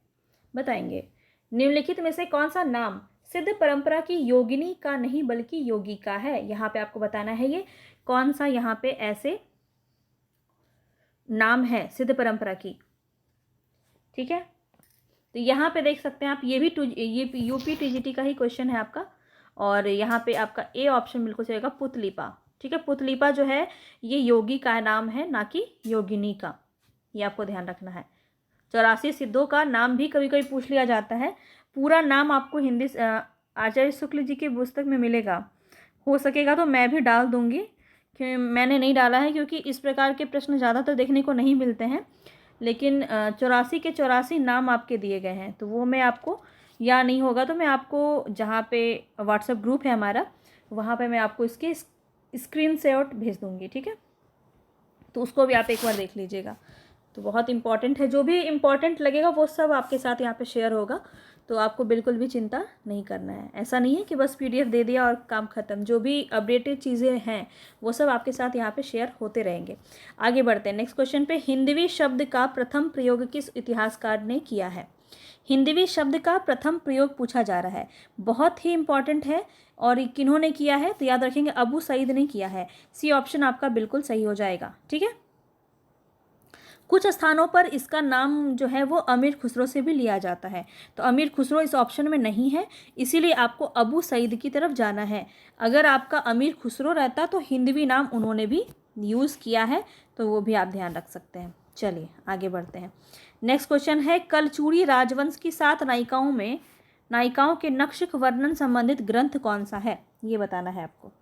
बताएंगे। निम्नलिखित में से कौन सा नाम सिद्ध परंपरा की योगिनी का नहीं बल्कि योगी का है। यहाँ पे आपको बताना है ये कौन सा यहाँ पे ऐसे नाम है सिद्ध परंपरा की। ठीक है, तो यहाँ पे देख सकते हैं आप, ये यूपी टीजीटी का ही क्वेश्चन है आपका। और यहाँ पे आपका ए ऑप्शन बिल्कुल सही होगा, पुतलीपा। ठीक है, पुतलीपा जो है ये योगी का नाम है, ना कि योगिनी का, ये आपको ध्यान रखना है। 84 सिद्धों का नाम भी कभी कभी पूछ लिया जाता है। पूरा नाम आपको हिंदी आचार्य शुक्ल जी की पुस्तक में मिलेगा, हो सकेगा तो मैं भी डाल दूंगी, कि मैंने नहीं डाला है क्योंकि इस प्रकार के प्रश्न ज़्यादातर देखने को नहीं मिलते हैं। लेकिन 84 के 84 नाम आपके दिए गए हैं, तो वो मैं आपको, या नहीं होगा तो मैं आपको जहाँ पे व्हाट्सएप ग्रुप है हमारा, वहाँ पे मैं आपको इसके स्क्रीन शॉट भेज दूँगी। ठीक है, तो उसको भी आप एक बार देख लीजिएगा। तो बहुत इंपॉर्टेंट है, जो भी इम्पॉर्टेंट लगेगा वो सब आपके साथ यहाँ पे शेयर होगा, तो आपको बिल्कुल भी चिंता नहीं करना है। ऐसा नहीं है कि बस पीडीएफ दे दिया और काम ख़त्म, जो भी अपडेटेड चीज़ें हैं वो सब आपके साथ यहाँ पे शेयर होते रहेंगे। आगे बढ़ते हैं नेक्स्ट क्वेश्चन पे। हिंदवी शब्द का प्रथम प्रयोग किस इतिहासकार ने किया है। हिंदवी शब्द का प्रथम प्रयोग पूछा जा रहा है, बहुत ही इंपॉर्टेंट है। और किन्होंने किया है तो याद रखेंगे, अबू सईद ने किया है। सी ऑप्शन आपका बिल्कुल सही हो जाएगा। ठीक है, कुछ स्थानों पर इसका नाम जो है वो अमीर खुसरो से भी लिया जाता है, तो अमीर खुसरो इस ऑप्शन में नहीं है, इसीलिए आपको अबू सईद की तरफ जाना है। अगर आपका अमीर खुसरो रहता तो हिंदवी नाम उन्होंने भी यूज़ किया है, तो वो भी आप ध्यान रख सकते हैं। चलिए आगे बढ़ते हैं। नेक्स्ट क्वेश्चन है, कलचूड़ी राजवंश की 7 नायिकाओं में नायिकाओं के नक्श वर्णन संबंधित ग्रंथ कौन सा है, ये बताना है आपको।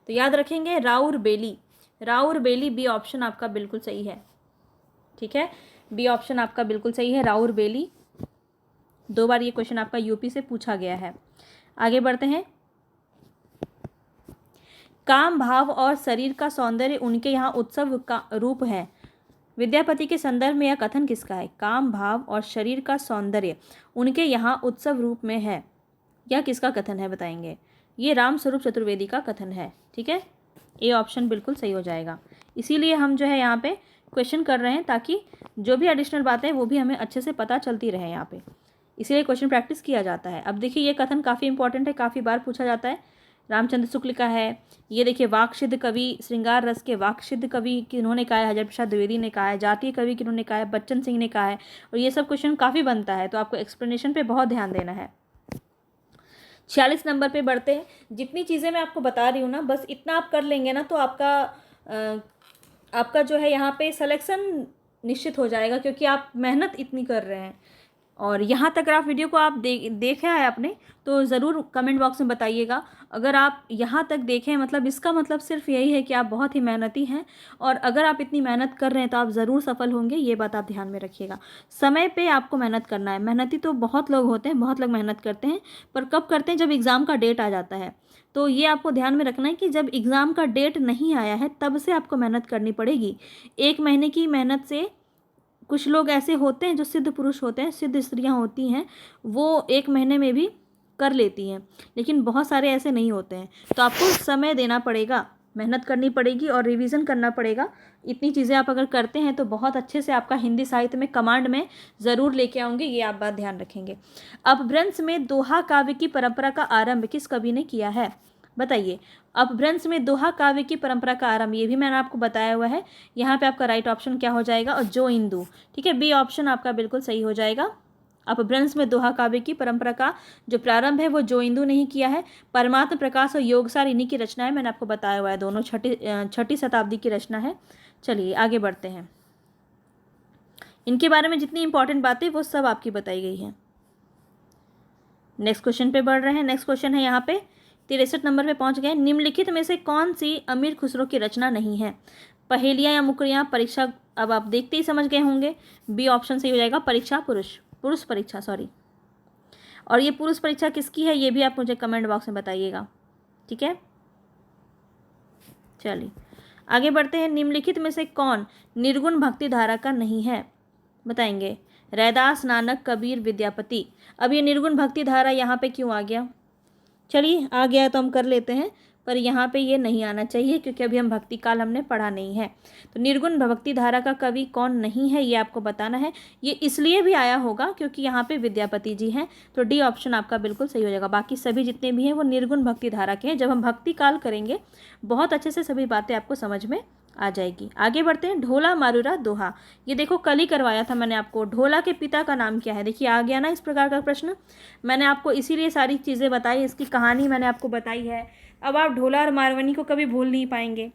तो याद रखेंगे राउर बेली। राउर बेली बी ऑप्शन आपका बिल्कुल सही है। ठीक है, बी ऑप्शन आपका बिल्कुल सही है, राउर बेली। 2 बार ये क्वेश्चन आपका यूपी से पूछा गया है। आगे बढ़ते हैं। काम भाव और शरीर का सौंदर्य उनके यहाँ उत्सव का रूप है, विद्यापति के संदर्भ में यह कथन किसका है। काम भाव और शरीर का सौंदर्य उनके यहाँ उत्सव रूप में है, यह किसका कथन है बताएंगे। ये रामस्वरूप चतुर्वेदी का कथन है। ठीक है, ए ऑप्शन बिल्कुल सही हो जाएगा। इसीलिए हम जो है यहाँ पे क्वेश्चन कर रहे हैं, ताकि जो भी एडिशनल बातें हैं वो भी हमें अच्छे से पता चलती रहे यहाँ पे, इसीलिए क्वेश्चन प्रैक्टिस किया जाता है। अब देखिए ये कथन काफ़ी इंपॉर्टेंट है, काफ़ी बार पूछा जाता है। रामचंद्र शुक्ल का है। ये देखिए वाक्सिद्ध कवि, श्रृंगार रस के वाक्सिद्ध कवि किन्होंने कहा है, हरिहर प्रसाद द्विवेदी ने कहा है। जातीय कवि किन्होंने कहा है, बच्चन सिंह ने कहा है। और ये सब क्वेश्चन काफ़ी बनता है, तो आपको एक्सप्लेनेशन पे बहुत ध्यान देना है। 46 नंबर पे बढ़ते हैं। जितनी चीज़ें मैं आपको बता रही हूँ ना, बस इतना आप कर लेंगे ना, तो आपका जो है यहाँ पे सिलेक्शन निश्चित हो जाएगा, क्योंकि आप मेहनत इतनी कर रहे हैं। और यहाँ तक आप वीडियो को आप देखा है आपने, तो ज़रूर कमेंट बॉक्स में बताइएगा। अगर आप यहाँ तक देखें, मतलब इसका मतलब सिर्फ यही है कि आप बहुत ही मेहनती हैं, और अगर आप इतनी मेहनत कर रहे हैं तो आप ज़रूर सफल होंगे, ये बात आप ध्यान में रखिएगा। समय पे आपको मेहनत करना है। मेहनती तो बहुत लोग होते हैं, बहुत लोग मेहनत करते हैं, पर कब करते हैं, जब एग्ज़ाम का डेट आ जाता है। तो ये आपको ध्यान में रखना है कि जब एग्ज़ाम का डेट नहीं आया है तब से आपको मेहनत करनी पड़ेगी। 1 महीने की मेहनत से कुछ लोग ऐसे होते हैं जो सिद्ध पुरुष होते हैं, सिद्ध स्त्रियां होती हैं, वो 1 महीने में भी कर लेती हैं, लेकिन बहुत सारे ऐसे नहीं होते हैं। तो आपको समय देना पड़ेगा, मेहनत करनी पड़ेगी और रिवीजन करना पड़ेगा। इतनी चीज़ें आप अगर करते हैं तो बहुत अच्छे से आपका हिंदी साहित्य में कमांड में ज़रूर लेके आऊँगी, ये आप बात ध्यान रखेंगे। अपभ्रंश में दोहा काव्य की परंपरा का आरंभ किस कवि ने किया है? बताइए। अपभ्रंश में दोहा काव्य की परंपरा का आरंभ, ये भी मैंने आपको बताया हुआ है। यहाँ पे आपका राइट ऑप्शन क्या हो जाएगा? और जो इंदु, ठीक है, बी ऑप्शन आपका बिल्कुल सही हो जाएगा। अपभ्रंश में दोहा काव्य की परंपरा का जो प्रारंभ है वो जो इंदु ने ही किया है। परमात्म प्रकाश और योगसार इन्हीं की रचना है, मैंने आपको बताया हुआ है, दोनों छठी शताब्दी की रचना है। चलिए आगे बढ़ते हैं। इनके बारे में जितनी इंपॉर्टेंट बातें वो सब आपकी बताई गई है। नेक्स्ट क्वेश्चन पे बढ़ रहे हैं। नेक्स्ट क्वेश्चन है यहाँ पे 63 नंबर पे पहुँच गए। निम्नलिखित में से कौन सी अमीर खुसरो की रचना नहीं है? पहेलियाँ या मुकरियाँ, परीक्षा, अब आप देखते ही समझ गए होंगे। बी ऑप्शन सही हो जाएगा, परीक्षा पुरुष परीक्षा, सॉरी। और ये पुरुष परीक्षा किसकी है ये भी आप मुझे कमेंट बॉक्स में बताइएगा, ठीक है। चलिए आगे बढ़ते हैं। निम्नलिखित में से कौन निर्गुण भक्ति धारा का नहीं है? बताएंगे। रैदास, नानक, कबीर, विद्यापति। अब ये निर्गुण भक्ति धारा यहाँ पे क्यों आ गया? चलिए आ गया तो हम कर लेते हैं, पर यहाँ पे ये नहीं आना चाहिए क्योंकि अभी हम भक्ति काल हमने पढ़ा नहीं है। तो निर्गुण भक्ति धारा का कवि कौन नहीं है ये आपको बताना है। ये इसलिए भी आया होगा क्योंकि यहाँ पे विद्यापति जी हैं, तो डी ऑप्शन आपका बिल्कुल सही हो जाएगा। बाकी सभी जितने भी हैं वो निर्गुण भक्ति धारा के हैं। जब हम भक्ति काल करेंगे बहुत अच्छे से सभी बातें आपको समझ में आ जाएगी। आगे बढ़ते हैं। ढोला मारूरा दोहा, ये देखो कल ही करवाया था मैंने आपको। ढोला के पिता का नाम क्या है? देखिए आ गया ना इस प्रकार का प्रश्न। मैंने आपको इसीलिए सारी चीज़ें बताई, इसकी कहानी मैंने आपको बताई है। अब आप ढोला और मारवनी को कभी भूल नहीं पाएंगे,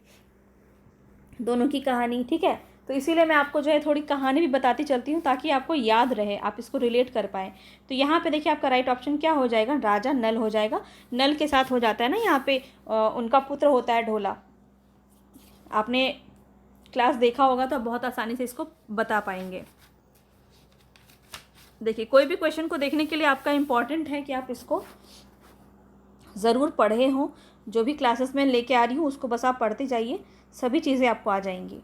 दोनों की कहानी, ठीक है। तो इसीलिए मैं आपको जो है थोड़ी कहानी भी बताती चलती हूँ ताकि आपको याद रहे, आप इसको रिलेट कर पाएँ। तो यहाँ पे देखिए आपका राइट ऑप्शन क्या हो जाएगा? राजा नल हो जाएगा। नल के साथ हो जाता है ना यहाँ पे, उनका पुत्र होता है ढोला। आपने क्लास देखा होगा तो बहुत आसानी से इसको बता पाएंगे। देखिए कोई भी क्वेश्चन को देखने के लिए आपका इम्पॉर्टेंट है कि आप इसको ज़रूर पढ़े हों। जो भी क्लासेस में लेके आ रही हूँ उसको बस आप पढ़ते जाइए, सभी चीज़ें आपको आ जाएंगी।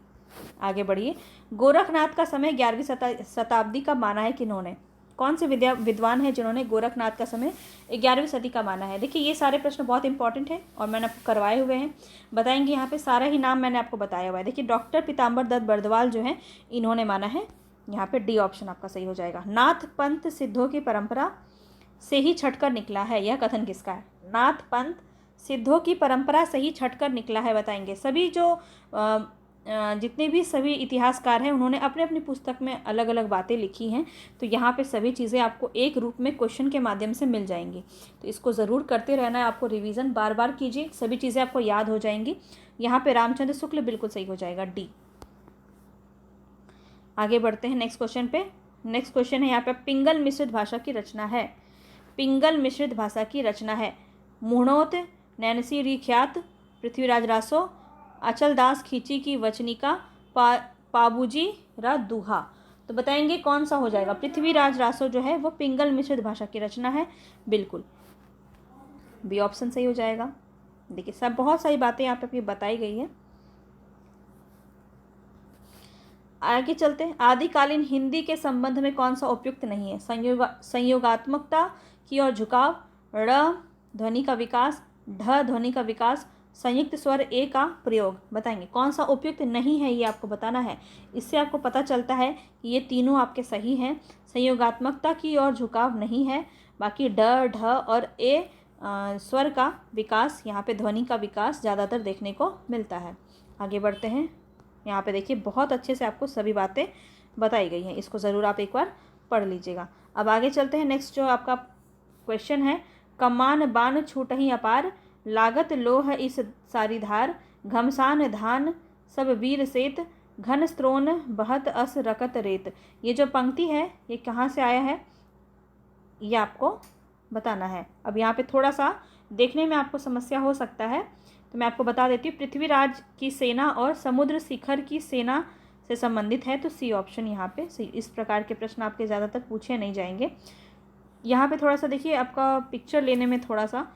आगे बढ़िए। गोरखनाथ का समय 11वीं शताब्दी का माना है किन्होंने? कौन से विद्वान है जिन्होंने गोरखनाथ का समय 11वीं सदी का माना है? देखिए ये सारे प्रश्न बहुत इंपॉर्टेंट हैं और मैंने आपको करवाए हुए हैं, बताएंगे। यहाँ पे सारा ही नाम मैंने आपको बताया हुआ है। देखिए डॉक्टर पीताम्बर दत्त बर्दवाल जो है इन्होंने माना है। यहाँ पे डी ऑप्शन आपका सही हो जाएगा। नाथ पंथ सिद्धों की परंपरा से ही छटकर निकला है, यह कथन किसका है? नाथ पंथ सिद्धों की परंपरा से ही छटकर निकला है, बताएंगे। सभी जो जितने भी सभी इतिहासकार हैं उन्होंने अपने अपनी पुस्तक में अलग अलग बातें लिखी हैं। तो यहाँ पे सभी चीज़ें आपको एक रूप में क्वेश्चन के माध्यम से मिल जाएंगी। तो इसको ज़रूर करते रहना है, आपको रिवीजन बार बार कीजिए, सभी चीज़ें आपको याद हो जाएंगी। यहाँ पे रामचंद्र शुक्ल बिल्कुल सही हो जाएगा, डी। आगे बढ़ते हैं नेक्स्ट क्वेश्चन पे। नेक्स्ट क्वेश्चन है यहाँ पे पिंगल मिश्रित भाषा की रचना है। पिंगल मिश्रित भाषा की रचना है। मुहणोत, नैनसी रिख्यात, पृथ्वीराज रासो, अचल दास खींची की वचनिका, पाबूजी रा दूहा। तो बताएंगे कौन सा हो जाएगा? पृथ्वीराज रासो जो है वो पिंगल मिश्रित भाषा की रचना है, बिल्कुल बी ऑप्शन सही हो जाएगा। देखिए सब बहुत सारी बातें यहाँ पे बताई गई है। आगे चलते हैं। आदिकालीन हिंदी के संबंध में कौन सा उपयुक्त नहीं है? संयोगात्मकता की ओर झुकाव, ड़ ध्वनि का विकास, ढ ध्वनि का विकास, संयुक्त स्वर ए का प्रयोग। बताएंगे कौन सा उपयुक्त नहीं है, ये आपको बताना है। इससे आपको पता चलता है कि ये तीनों आपके सही हैं। संयोगात्मकता की ओर झुकाव नहीं है, बाकी ड ढ और ए स्वर का विकास, यहाँ पे ध्वनि का विकास ज़्यादातर देखने को मिलता है। आगे बढ़ते हैं। यहाँ पे देखिए बहुत अच्छे से आपको सभी बातें बताई गई हैं, इसको ज़रूर आप एक बार पढ़ लीजिएगा। अब आगे चलते हैं। नेक्स्ट जो आपका क्वेश्चन है, कमान बान छूटहि अपार, लागत लोह इस सारी धार, घमसान धान सब वीर सेत, घन स्त्रोन बहत अस रकत रेत। ये जो पंक्ति है ये कहाँ से आया है ये आपको बताना है। अब यहाँ पे थोड़ा सा देखने में आपको समस्या हो सकता है, तो मैं आपको बता देती हूँ। पृथ्वीराज की सेना और समुद्र शिखर की सेना से संबंधित है, तो सी ऑप्शन यहाँ पे सी। इस प्रकार के प्रश्न आपके ज़्यादातर पूछे नहीं जाएंगे। यहाँ पे थोड़ा सा देखिए आपका पिक्चर लेने में थोड़ा सा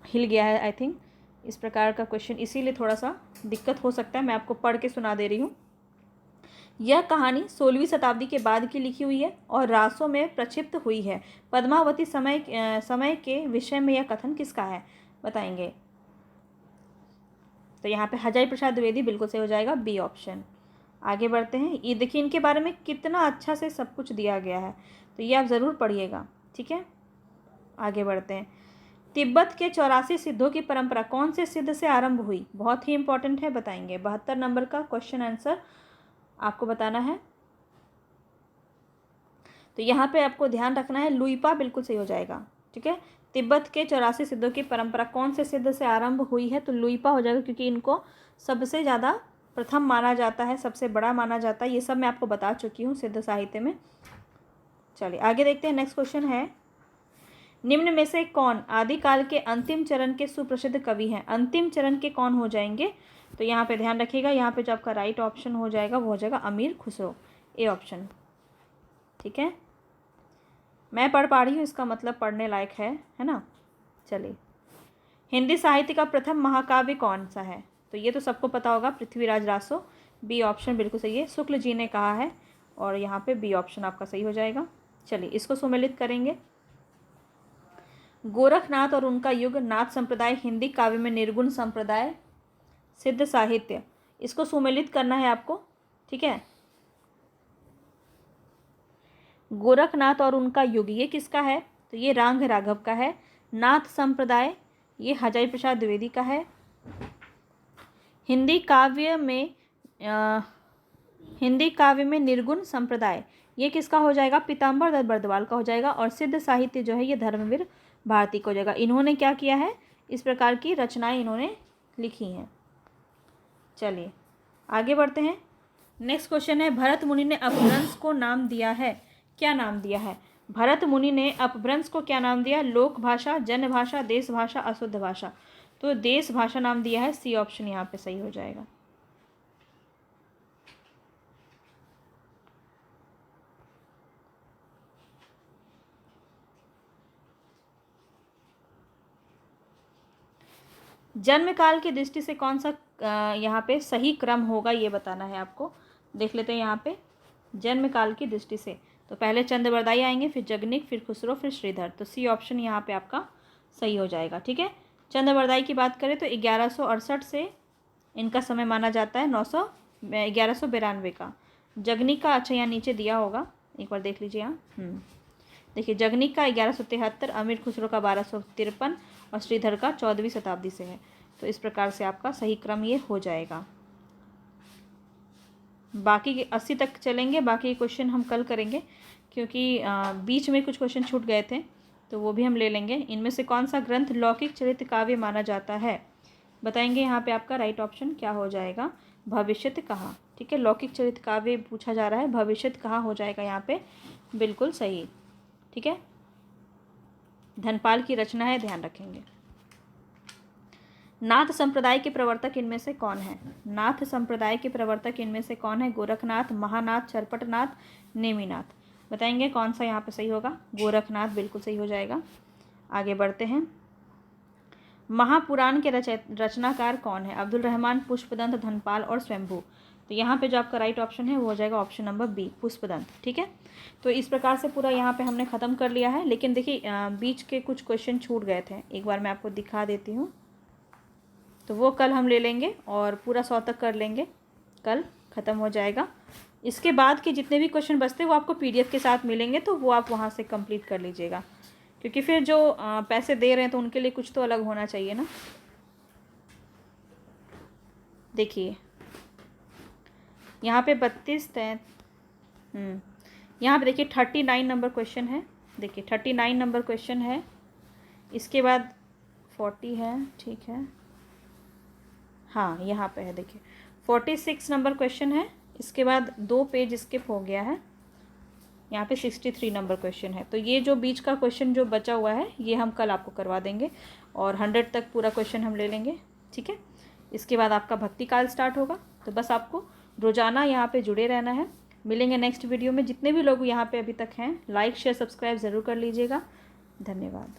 हिल गया है, आई थिंक इस प्रकार का क्वेश्चन, इसीलिए थोड़ा सा दिक्कत हो सकता है। मैं आपको पढ़ के सुना दे रही हूँ। यह कहानी 16वीं शताब्दी के बाद की लिखी हुई है और रासों में प्रक्षिप्त हुई है। पद्मावती समय के विषय में यह कथन किसका है, बताएंगे। तो यहाँ पे हजारी प्रसाद द्विवेदी बिल्कुल सही हो जाएगा, बी ऑप्शन। आगे बढ़ते हैं। ये देखिए इनके बारे में कितना अच्छा से सब कुछ दिया गया है, तो ये आप ज़रूर पढ़िएगा, ठीक है। आगे बढ़ते हैं। तिब्बत के 84 सिद्धों की परंपरा कौन से सिद्ध से आरंभ हुई, बहुत ही इंपॉर्टेंट है, बताएंगे। 72 नंबर का क्वेश्चन आंसर आपको बताना है। तो यहाँ पे आपको ध्यान रखना है, लुइपा बिल्कुल सही हो जाएगा, ठीक है। तिब्बत के 84 सिद्धों की परंपरा कौन से सिद्ध से आरंभ हुई है, तो लुइपा हो जाएगा, क्योंकि इनको सबसे ज़्यादा प्रथम माना जाता है, सबसे बड़ा माना जाता है। ये सब मैं आपको बता चुकी हूँ सिद्ध साहित्य में। चलिए आगे देखते हैं। नेक्स्ट क्वेश्चन है, निम्न में से कौन आदिकाल के अंतिम चरण के सुप्रसिद्ध कवि हैं। अंतिम चरण के कौन हो जाएंगे, तो यहाँ पे ध्यान रखिएगा, यहाँ पे जो आपका राइट ऑप्शन हो जाएगा वो हो जाएगा अमीर खुसरो, ए ऑप्शन, ठीक है। मैं पढ़ पा रही हूँ, इसका मतलब पढ़ने लायक है ना। चलिए, हिंदी साहित्य का प्रथम महाकाव्य कौन सा है, तो ये तो सबको पता होगा, पृथ्वीराज रासो, बी ऑप्शन बिल्कुल सही है, शुक्ल जी ने कहा है, और यहाँ पे बी ऑप्शन आपका सही हो जाएगा। चलिए इसको सुमेलित करेंगे। गोरखनाथ और उनका युग, नाथ संप्रदाय, हिंदी काव्य में निर्गुण संप्रदाय, सिद्ध साहित्य, इसको सुमेलित करना है आपको, ठीक है। गोरखनाथ और उनका युग ये किसका है, तो ये रांग राघव का है। नाथ संप्रदाय ये हजारी प्रसाद द्विवेदी का है। हिंदी काव्य में निर्गुण संप्रदाय ये किसका हो जाएगा, पीताम्बर दत्त बर्दवाल का हो जाएगा। और सिद्ध साहित्य जो है ये धर्मवीर भारती का हो जाएगा। इन्होंने क्या किया है, इस प्रकार की रचनाएं इन्होंने लिखी हैं। चलिए आगे बढ़ते हैं। नेक्स्ट क्वेश्चन है, भरत मुनि ने अपभ्रंश को नाम दिया है, क्या नाम दिया है। भरत मुनि ने अपभ्रंश को क्या नाम दिया, लोक भाषा, जन भाषा, देश भाषा, अशुद्ध भाषा, तो देश भाषा नाम दिया है, सी ऑप्शन यहाँ पे सही हो जाएगा। जन्म काल की दृष्टि से कौन सा यहाँ पे सही क्रम होगा, ये बताना है आपको। देख लेते हैं यहाँ पे जन्म काल की दृष्टि से, तो पहले चंद्रबरदाई आएंगे, फिर जगनिक, फिर खुसरो, फिर श्रीधर, तो सी ऑप्शन यहाँ पे आपका सही हो जाएगा, ठीक है। चंद्रबरदाई की बात करें तो 1168 से इनका समय माना जाता है 1192 का। जगनिक का, अच्छा यहाँ नीचे दिया होगा, एक बार देख लीजिए यहाँ, देखिए जगनिक का 1173, अमीर खुसरो का 1253 और श्रीधर का 14वीं शताब्दी से है। तो इस प्रकार से आपका सही क्रम ये हो जाएगा। बाकी के 80 तक चलेंगे, बाकी के क्वेश्चन हम कल करेंगे, क्योंकि बीच में कुछ क्वेश्चन छूट गए थे, तो वो भी हम ले लेंगे। इनमें से कौन सा ग्रंथ लौकिक चरित्र काव्य माना जाता है, बताएंगे। यहाँ पे आपका राइट ऑप्शन क्या हो जाएगा, भविष्यत कहा, ठीक है। लौकिक चरित्र काव्य पूछा जा रहा है, भविष्यत कहा हो जाएगा यहाँ पे बिल्कुल सही, ठीक है। धनपाल की रचना है, ध्यान रखेंगे। नाथ संप्रदाय के प्रवर्तक इनमें से कौन है, नाथ संप्रदाय के प्रवर्तक इनमें से कौन है, गोरखनाथ, महानाथ, चरपटनाथ, नेमिनाथ, बताएंगे कौन सा यहाँ पे सही होगा। गोरखनाथ बिल्कुल सही हो जाएगा। आगे बढ़ते हैं। महापुराण के रचनाकार कौन है, अब्दुल रहमान, पुष्पदंत, धनपाल और स्वयंभू, तो यहाँ पे जो आपका राइट ऑप्शन है वो हो जाएगा ऑप्शन नंबर बी, पुष्पदंत, ठीक है। तो इस प्रकार से पूरा यहाँ पे हमने ख़त्म कर लिया है, लेकिन देखिए बीच के कुछ क्वेश्चन छूट गए थे, एक बार मैं आपको दिखा देती हूँ, तो वो कल हम ले लेंगे और पूरा 100 तक कर लेंगे, कल ख़त्म हो जाएगा। इसके बाद के जितने भी क्वेश्चन बचते हैं वो आपको PDF के साथ मिलेंगे, तो वो आप वहाँ से कंप्लीट कर लीजिएगा, क्योंकि फिर जो पैसे दे रहे हैं तो उनके लिए कुछ तो अलग होना चाहिए ना। देखिए यहाँ पे 32 यहाँ पे देखिए 39 नंबर क्वेश्चन है, देखिए 39 नंबर क्वेश्चन है, इसके बाद 40 है, ठीक है, हाँ यहाँ पे है, देखिए 46 नंबर क्वेश्चन है, इसके बाद 2 पेज स्किप हो गया है, यहाँ पे 63 नंबर क्वेश्चन है। तो ये जो बीच का क्वेश्चन जो बचा हुआ है ये हम कल आपको करवा देंगे और 100 तक पूरा क्वेश्चन हम ले लेंगे, ठीक है। इसके बाद आपका भक्ति काल स्टार्ट होगा, तो बस आपको रोज़ाना यहाँ पे जुड़े रहना है। मिलेंगे नेक्स्ट वीडियो में। जितने भी लोग यहाँ पे अभी तक हैं, लाइक शेयर सब्सक्राइब ज़रूर कर लीजिएगा। धन्यवाद।